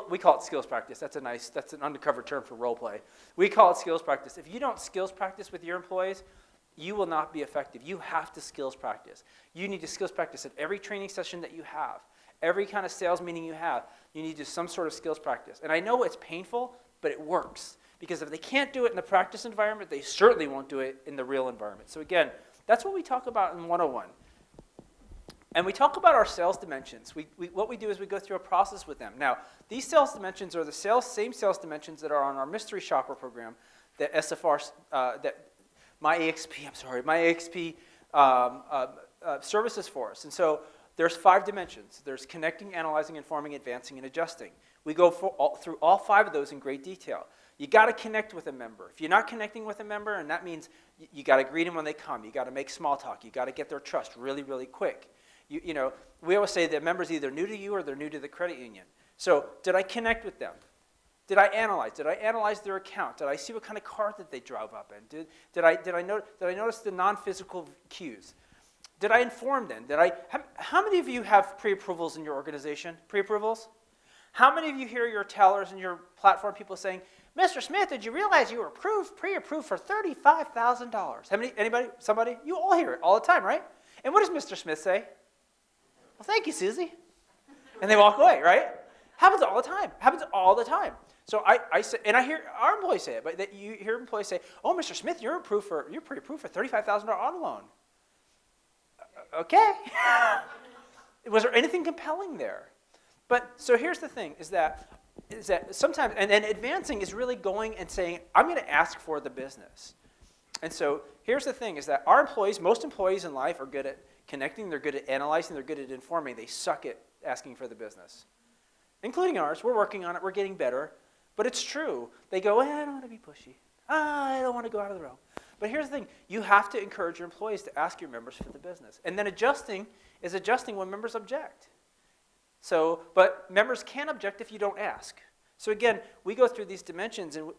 we call it skills practice. That's an undercover term for role play. We call it skills practice. If you don't skills practice with your employees, you will not be effective. You have to skills practice. You need to skills practice at every training session that you have, every kind of sales meeting you have. You need to do some sort of skills practice. And I know it's painful, but it works. Because if they can't do it in the practice environment, they certainly won't do it in the real environment. So again, that's what we talk about in 101. And we talk about our sales dimensions. What we do is we go through a process with them. Now, these sales dimensions are the same sales dimensions that are on our mystery shopper program that SFR, my AXP services for us. And so there's 5 dimensions. There's connecting, analyzing, informing, advancing, and adjusting. We go through all 5 of those in great detail. You got to connect with a member. If you're not connecting with a member, and that means you got to greet them when they come. You got to make small talk. You got to get their trust really, really quick. You know, we always say that members either new to you or they're new to the credit union. So did I connect with them? Did I analyze? Did I analyze their account? Did I see what kind of car that they drove up in? Did I notice the non-physical cues? Did I inform them? How many of you have pre-approvals in your organization? Pre-approvals? How many of you hear your tellers and your platform people saying, Mr. Smith, did you realize you were pre-approved for $35,000? How many? Anybody? Somebody? You all hear it all the time, right? And what does Mr. Smith say? Well, thank you, Susie. And they walk away, right? Happens all the time. Happens all the time. So I say, and I hear our employees say it, but that you hear employees say, "Oh, Mr. Smith, you're pre-approved for $35,000 auto loan." Okay. Was there anything compelling there? But so here's the thing: is that sometimes, and advancing is really going and saying, "I'm going to ask for the business." And so here's the thing: is that our employees, most employees in life, are good at connecting. They're good at analyzing. They're good at informing. They suck at asking for the business, including ours. We're working on it. We're getting better. But it's true. They go, I don't want to be pushy. I don't want to go out of the realm. But here's the thing. You have to encourage your employees to ask your members for the business. And then adjusting is adjusting when members object. So, but members can't object if you don't ask. So again, we go through these dimensions, and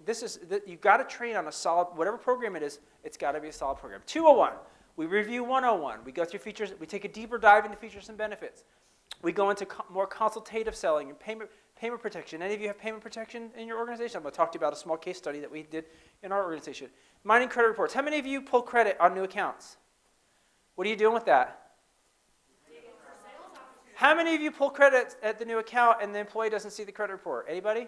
you've got to train on a solid, whatever program it is, it's got to be a solid program. 201, we review 101. We go through features, we take a deeper dive into features and benefits. We go into more consultative selling and payment protection. Any of you have payment protection in your organization? I'm going to talk to you about a small case study that we did in our organization. Mining credit reports. How many of you pull credit on new accounts? What are you doing with that? How many of you pull credit at the new account and the employee doesn't see the credit report? Anybody?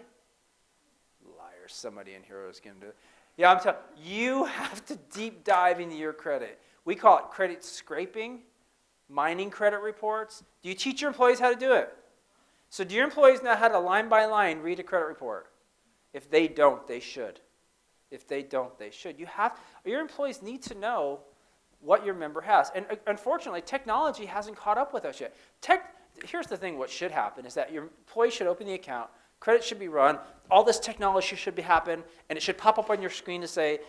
Liars. Somebody in here is going to do it. Yeah, I'm telling you, you have to deep dive into your credit. We call it credit scraping, mining credit reports. Do you teach your employees how to do it? So do your employees know how to line by line read a credit report? If they don't, they should. If they don't, they should. Your employees need to know what your member has. And unfortunately, technology hasn't caught up with us yet. Here's the thing, what should happen is that your employee should open the account, credit should be run, all this technology should happen, and it should pop up on your screen to say,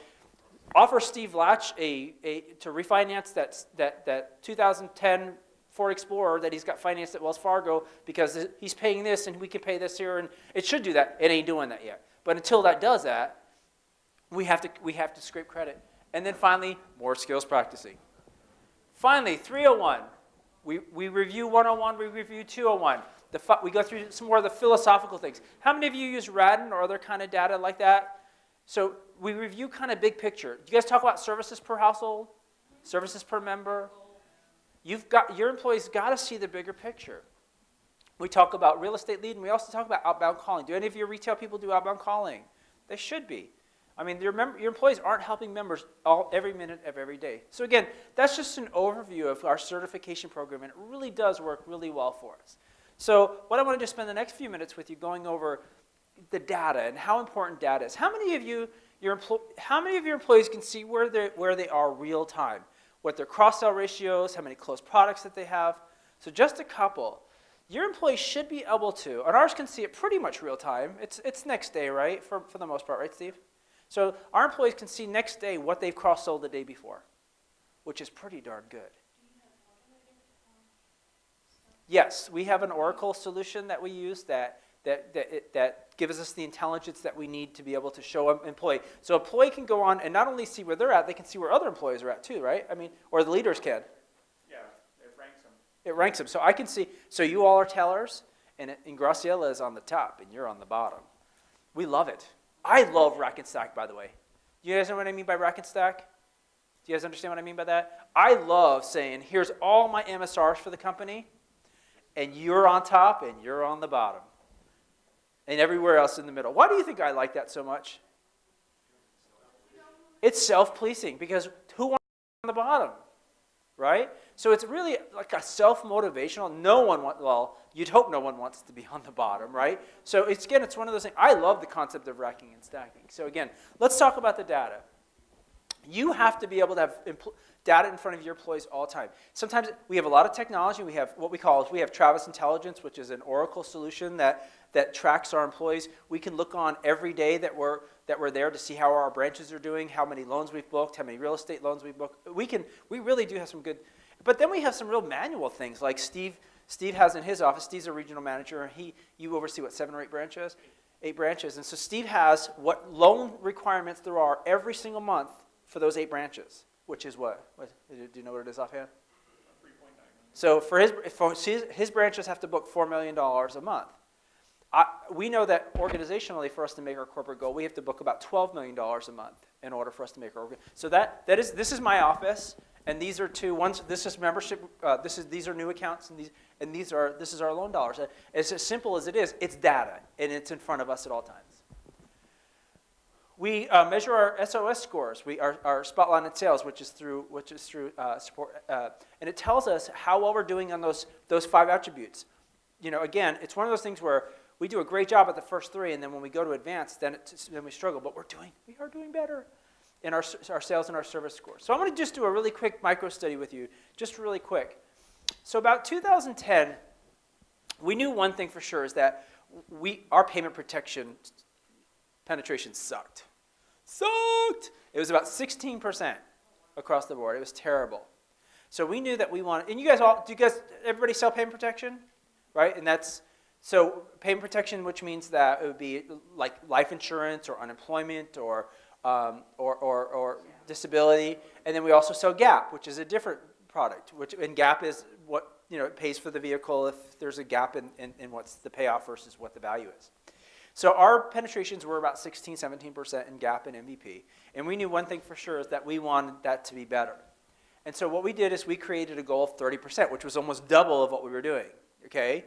offer Steve Latch to refinance that 2010 Ford Explorer that he's got financed at Wells Fargo because he's paying this and we can pay this here, and it should do that. It ain't doing that yet. But until that does that, we have to scrape credit. And then finally, more skills practicing. Finally, 301. We review 101, we review 201. We go through some more of the philosophical things. How many of you use Radin or other kind of data like that? So we review kind of big picture. Do you guys talk about services per household? Services per member? Your employees got to see the bigger picture. We talk about real estate lead, and we also talk about outbound calling. Do any of your retail people do outbound calling? They should be. I mean, your employees aren't helping members every minute of every day. So again, that's just an overview of our certification program, and it really does work really well for us. So what I want to just spend the next few minutes with you going over the data and how important data is. How many of your employees can see where they are real time? What their cross-sell ratios, how many closed products that they have. So just a couple. Your employees should be able to, and ours can see it pretty much real time. It's next day, right, for the most part, right, Steve? So our employees can see next day what they've cross-sold the day before, which is pretty darn good. Yes, we have an Oracle solution that we use that gives us the intelligence that we need to be able to show an employee. So an employee can go on and not only see where they're at, they can see where other employees are at too, right? I mean, or the leaders can. Yeah, it ranks them. It ranks them. So I can see, so you all are tellers, and Graciela is on the top, and you're on the bottom. We love it. I love Rack and Stack, by the way. Do you guys know what I mean by Rack and Stack? Do you guys understand what I mean by that? I love saying, here's all my MSRs for the company, and you're on top and you're on the bottom, and everywhere else in the middle. Why do you think I like that so much? It's self-policing, because who wants to be on the bottom, right? So it's really like a self-motivational. No one wants, well, you'd hope no one wants to be on the bottom, right? So it's one of those things. I love the concept of racking and stacking. So again, let's talk about the data. You have to be able to have data in front of your employees all the time. Sometimes we have a lot of technology. We have what we have Travis Intelligence, which is an Oracle solution that tracks our employees. We can look on every day that we're there to see how our branches are doing, how many loans we've booked, how many real estate loans we've booked. We really do have some good, but then we have some real manual things like Steve has in his office. Steve's a regional manager. You oversee what, 7 or 8 branches? 8 branches. And so Steve has what loan requirements there are every single month for those 8 branches, which is what? Do you know what it is offhand? 3.9 million. So for his branches have to book $4 million a month. We know that organizationally, for us to make our corporate goal, we have to book about $12 million a month in order for us to make our so this is my office, and these are two ones. This is membership. These are new accounts, and this is our loan dollars. It's as simple as it is. It's data, and it's in front of us at all times. We measure our SOS scores, our spotlight on sales, which is through support, and it tells us how well we're doing on those 5 attributes. You know, again, it's one of those things where we do a great job at the first 3, and then when we go to advanced, then we struggle. But we are doing better in our sales and our service scores. So I'm going to just do a really quick micro study with you, just really quick. So about 2010, we knew one thing for sure is that our payment protection penetration sucked. It was about 16% across the board. It was terrible. So we knew that we wanted, and everybody sell payment protection? Right? And so payment protection, which means that it would be like life insurance or unemployment or disability. And then we also sell GAP, which is a different product, and GAP is what, it pays for the vehicle if there's a gap in what's the payoff versus what the value is. So our penetrations were about 16, 17% in GAP and MVP. And we knew one thing for sure is that we wanted that to be better. And so what we did is we created a goal of 30%, which was almost double of what we were doing. Okay?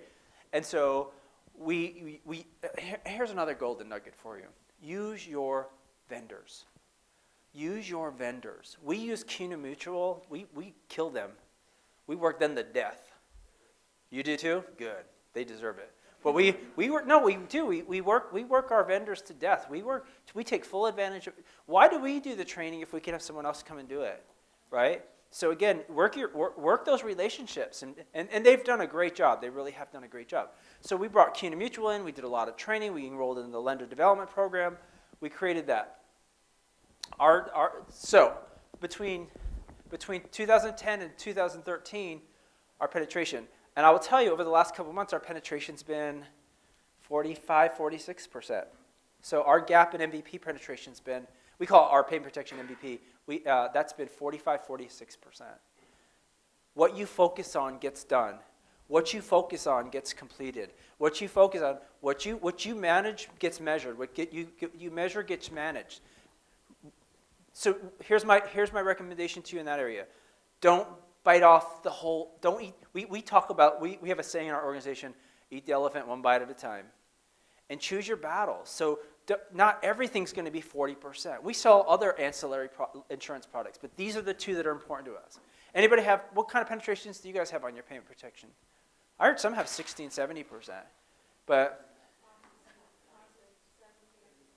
And so here's another golden nugget for you. Use your vendors. Use your vendors. We use CUNA Mutual. We kill them. We work them to death. You do too? Good. They deserve it. But we do. We work our vendors to death. We take full advantage of. Why do we do the training if we can have someone else come and do it, right? So again, work those relationships, and they've done a great job. They really have done a great job. So we brought CUNA Mutual in. We did a lot of training. We enrolled in the lender development program. We created that. So between 2010 and 2013, our penetration. And I will tell you, over the last couple of months, our penetration's been 45, 46%. So our GAP and MVP penetration's been, we call our payment protection MVP, that's been 45, 46%. What you focus on gets done. What you focus on gets completed. What you focus on, what you manage gets measured. What you measure gets managed. So here's my recommendation to you in that area. Don't bite off the whole, don't eat, we talk about, we have a saying in our organization, eat the elephant one bite at a time. And choose your battles. So not everything's going to be 40%. We sell other ancillary insurance products, but these are the 2 that are important to us. Anybody have, what kind of penetrations do you guys have on your payment protection? I heard some have 16, 70%, but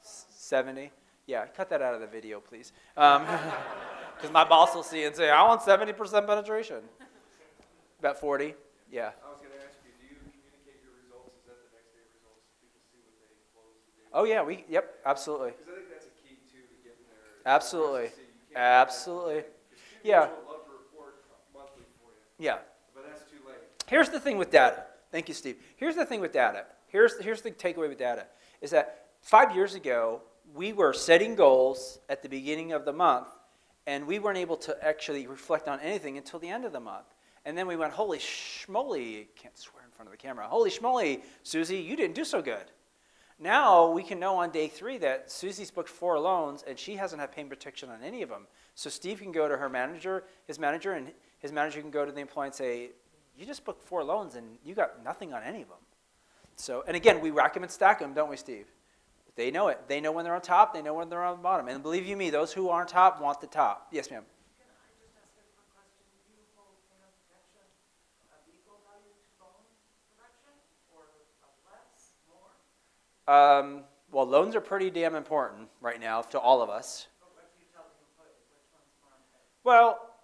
70? Yeah, cut that out of the video, please. Because my boss will see and say, I want 70% penetration. About 40, yeah. I was going to ask you, do you communicate your results? Is that the next day results so people see what they closed the day? Oh yeah, yep, absolutely. Because I think that's a key too to getting there. Absolutely, absolutely. Yeah. I'd love to report monthly for you. Yeah. But that's too late. Here's the thing with data. Thank you, Steve. Here's the thing with data. Here's the takeaway with data, is that 5 years ago, we were setting goals at the beginning of the month, and we weren't able to actually reflect on anything until the end of the month. And then we went, holy schmoly, can't swear in front of the camera, holy schmoly, Susie, you didn't do so good. Now we can know on day 3 that Susie's booked 4 loans and she hasn't had payment protection on any of them. So Steve can go to her manager, and his manager can go to the employee and say, you just booked 4 loans and you got nothing on any of them. So, and again, we rack them and stack them, don't we, Steve? They know it. They know when they're on top. They know when they're on the bottom. And believe you me, those who are on top want the top. Yes, ma'am. Can I just ask a quick question? Do you hold payment protection of equal value to loan protection, or of less, more? Well, loans are pretty damn important right now to all of us. Or what do you tell the employee? Which one's more important? Well,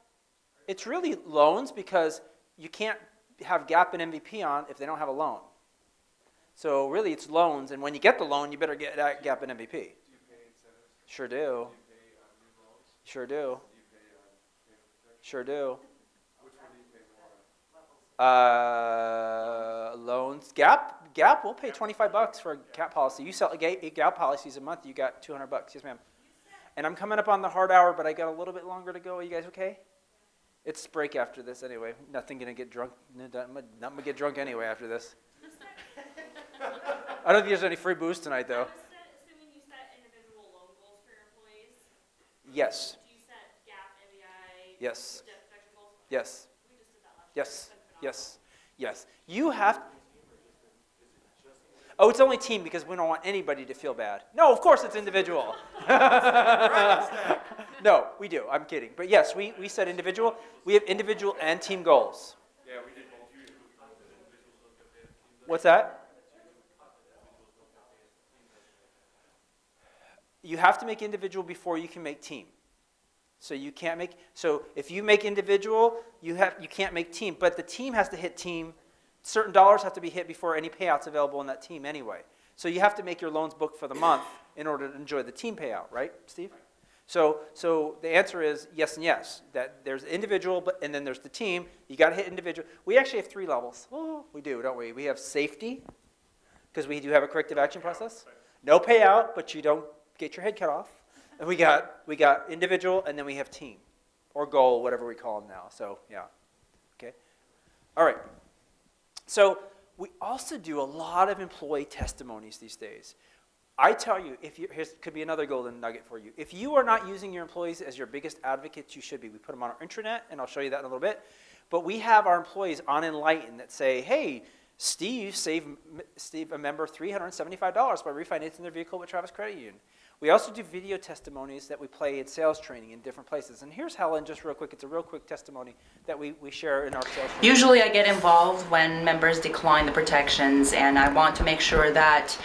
it's really loans because you can't have Gap and MVP on if they don't have a loan. So really it's loans, and when you get the loan, you better get that Gap and MVP. Do you pay incentives? Sure do. Do you pay new loans? Sure do. Do you pay payment protection? Sure do. Which one do you pay more on? Loans. Gap will pay $25 for a Gap policy. You sell 8 Gap policies a month, you got $200. Yes, ma'am. And I'm coming up on the hard hour, but I got a little bit longer to go. Are you guys okay? It's break after this anyway. Nothing gonna get drunk. Not gonna get drunk anyway after this. I don't think there's any free booze tonight, though. Assuming you set individual loan goals for your employees, Yes. do you set Gap, MBI, Yes. debt protection goals? Yes. We just did that last year. Yes. It's been phenomenal. Yes. Yes. You have. Oh, it's only team because we don't want anybody to feel bad. No, of course it's individual. No, we do. I'm kidding. But yes, we set individual. We have individual and team goals. Yeah, we did both. What's that? You have to make individual before you can make team. So you can't make, so if you make individual, you can't make team, but the team has to hit team. Certain dollars have to be hit before any payouts available in that team anyway. So you have to make your loans book for the month in order to enjoy the team payout, right, Steve? So the answer is yes and yes. That there's individual, and then there's the team. You got to hit individual. We actually have 3 levels. Oh, we do, don't we? We have safety, because we do have a corrective action process. No payout, but you don't get your head cut off. And we got individual, and then we have team, or goal, whatever we call them now. So yeah, okay, all right. So we also do a lot of employee testimonies these days. I tell you, here's could be another golden nugget for you. If you are not using your employees as your biggest advocates, you should be. We put them on our intranet, and I'll show you that in a little bit. But we have our employees on Enlighten that say, hey, Steve saved a member $375 by refinancing their vehicle with Travis Credit Union. We also do video testimonies that we play in sales training in different places. And here's Helen, just real quick. It's a real quick testimony that we share in our sales training. Usually I get involved when members decline the protections, and I want to make sure that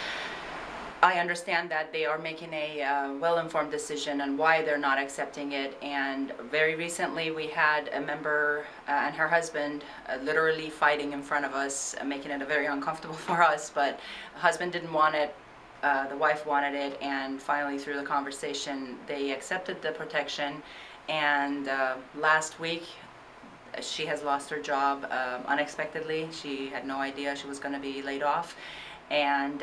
I understand that they are making a well-informed decision on why they're not accepting it. And very recently we had a member and her husband literally fighting in front of us, making it very uncomfortable for us, but the husband didn't want it. The wife wanted it, and finally through the conversation they accepted the protection. And last week she has lost her job unexpectedly. She had no idea she was going to be laid off, and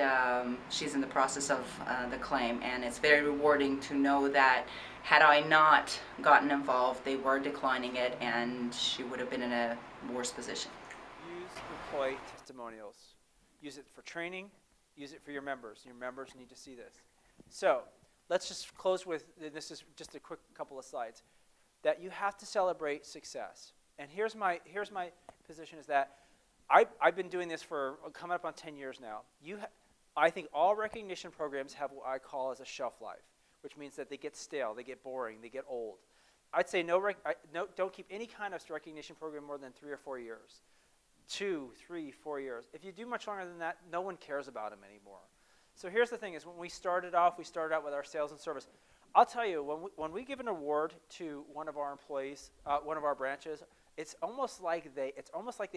she's in the process of the claim. And it's very rewarding to know that had I not gotten involved, they were declining it, and she would have been in a worse position. Use employee testimonials. Use it for training. Use it for your members. Your members need to see this. So let's just close with, this is just a quick couple of slides, that you have to celebrate success. And here's my position is that I've been doing this for coming up on 10 years now. I think all recognition programs have what I call as a shelf life, which means that they get stale, they get boring, they get old. I'd say don't keep any kind of recognition program more than 3 or 4 years. 2, 3, 4 years. If you do much longer than that, no one cares about them anymore. So here's the thing is when we started out with our sales and service. I'll tell you, when we give an award to one of our employees, one of our branches, it's almost like they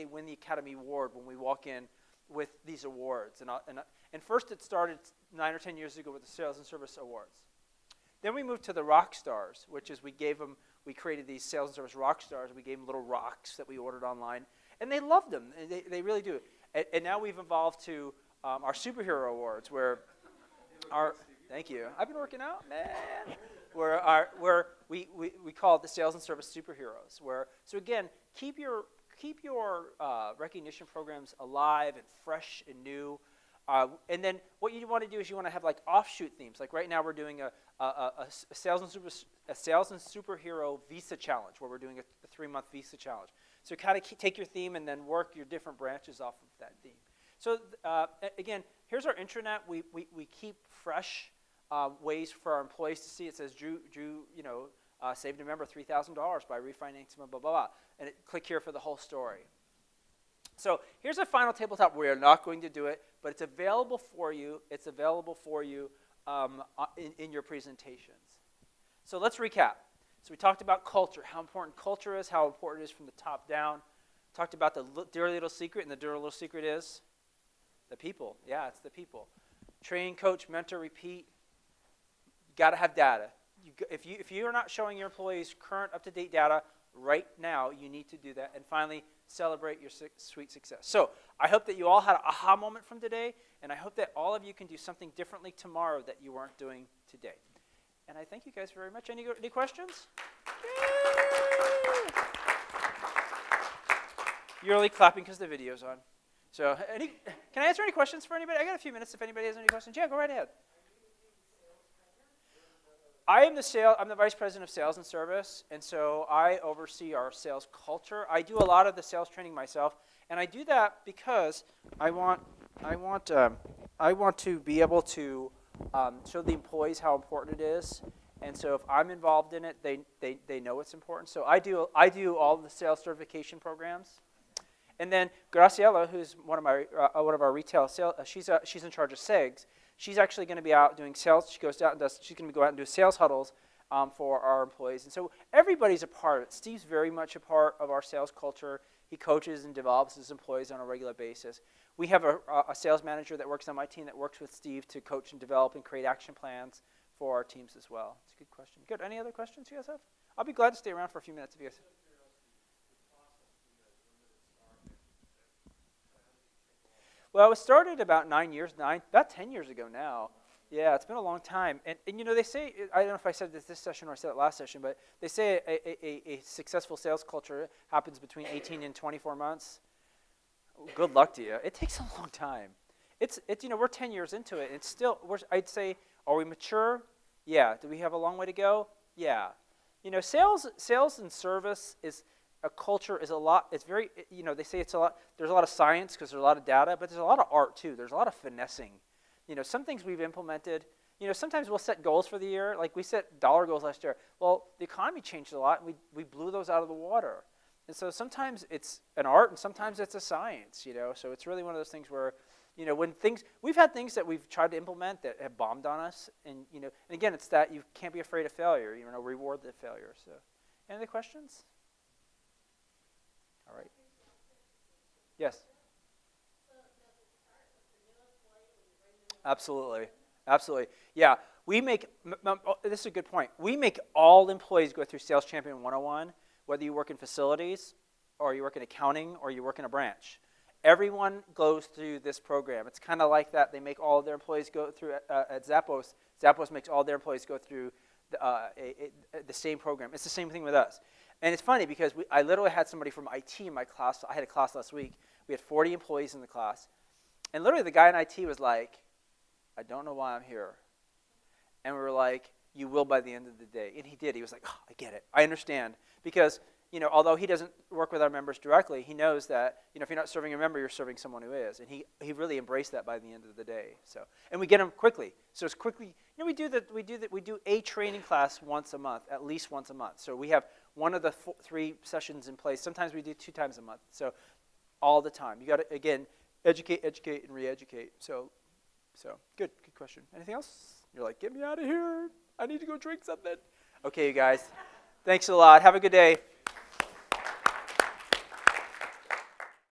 win the Academy Award when we walk in with these awards. And first it started 9 or 10 years ago with the Sales and Service Awards. Then we moved to the Rock Stars, which is we created these Sales and Service Rock Stars. We gave them little rocks that we ordered online. And they loved them. They really do. And now we've evolved to our superhero awards, where thank you. I've been working out, man. Where we call it the sales and service superheroes. So again, keep your recognition programs alive and fresh and new. And then what you want to do is you want to have like offshoot themes. Like right now we're doing a sales and superhero visa challenge, where we're doing a 3-month visa challenge. So kind of take your theme and then work your different branches off of that theme. So again, here's our intranet. We keep fresh ways for our employees to see. It says Drew saved a member $3,000 by refinancing, blah, blah, blah. And click here for the whole story. So here's a final tabletop. We are not going to do it, but it's available for you. It's available for you in your presentations. So let's recap. So we talked about culture, how important culture is, how important it is from the top down. Talked about the dirty little secret, and the dirty little secret is the people. Yeah, it's the people. Train, coach, mentor, repeat. You got to have data. If you are not showing your employees current, up-to-date data right now, you need to do that. And finally, celebrate your sweet success. So I hope that you all had an aha moment from today, and I hope that all of you can do something differently tomorrow that you weren't doing today. And I thank you guys very much. Any questions? Yay! You're only clapping because the video's on. So can I answer any questions for anybody? I got a few minutes if anybody has any questions. Yeah, go right ahead. I'm the vice president of sales and service, and so I oversee our sales culture. I do a lot of the sales training myself, and I do that because I want to be able to show the employees how important it is. And so if I'm involved in it, they know it's important. So I do all the sales certification programs. And then Graciela, who's one of our retail sales, she's in charge of SEGs. She's actually going to be out doing sales. She's going to go out and do sales huddles for our employees. And so everybody's a part of it. Steve's very much a part of our sales culture. He coaches and develops his employees on a regular basis. We have a sales manager that works on my team that works with Steve to coach and develop and create action plans for our teams as well. It's a good question. Good. Any other questions you guys have? I'll be glad to stay around for a few minutes if you guys. Well, it started about 10 years ago now. Yeah, it's been a long time. And they say, I don't know if I said this session or I said it last session, but they say a successful sales culture happens between 18 and 24 months. Good luck to you. It takes a long time. It's we're 10 years into it. It's still, I'd say, are we mature? Yeah. Do we have a long way to go? Yeah. Sales and service is, a culture is a lot, it's very, they say it's a lot, there's a lot of science because there's a lot of data, but there's a lot of art too. There's a lot of finessing. Some things we've implemented, sometimes we'll set goals for the year. Like we set dollar goals last year. Well, the economy changed a lot, and we blew those out of the water. And so sometimes it's an art, and sometimes it's a science, So it's really one of those things where, we've had things that we've tried to implement that have bombed on us. And, and again, it's that you can't be afraid of failure, reward the failure. So, any other questions? All right. Yes. Absolutely. Absolutely. Yeah. This is a good point. We make all employees go through Sales Champion 101, whether you work in facilities or you work in accounting or you work in a branch. Everyone goes through this program. It's kind of like that. They make all of their employees go through at Zappos. Zappos makes all their employees go through the same program. It's the same thing with us. And it's funny because I literally had somebody from IT in my class. I had a class last week. We had 40 employees in the class. And literally the guy in IT was like, I don't know why I'm here. And we were like, you will by the end of the day. And he did. He was like, oh, I get it. I understand. Because, although he doesn't work with our members directly, he knows that, if you're not serving a member, you're serving someone who is. And he really embraced that by the end of the day. So, and we get him quickly. So it's quickly, we do a training class once a month, at least once a month. So we have one of the 3 sessions in place. Sometimes we do 2 times a month. So all the time. You got to, again, educate, and re-educate. So good question. Anything else? You're like, get me out of here. I need to go drink something. Okay, you guys. Thanks a lot. Have a good day.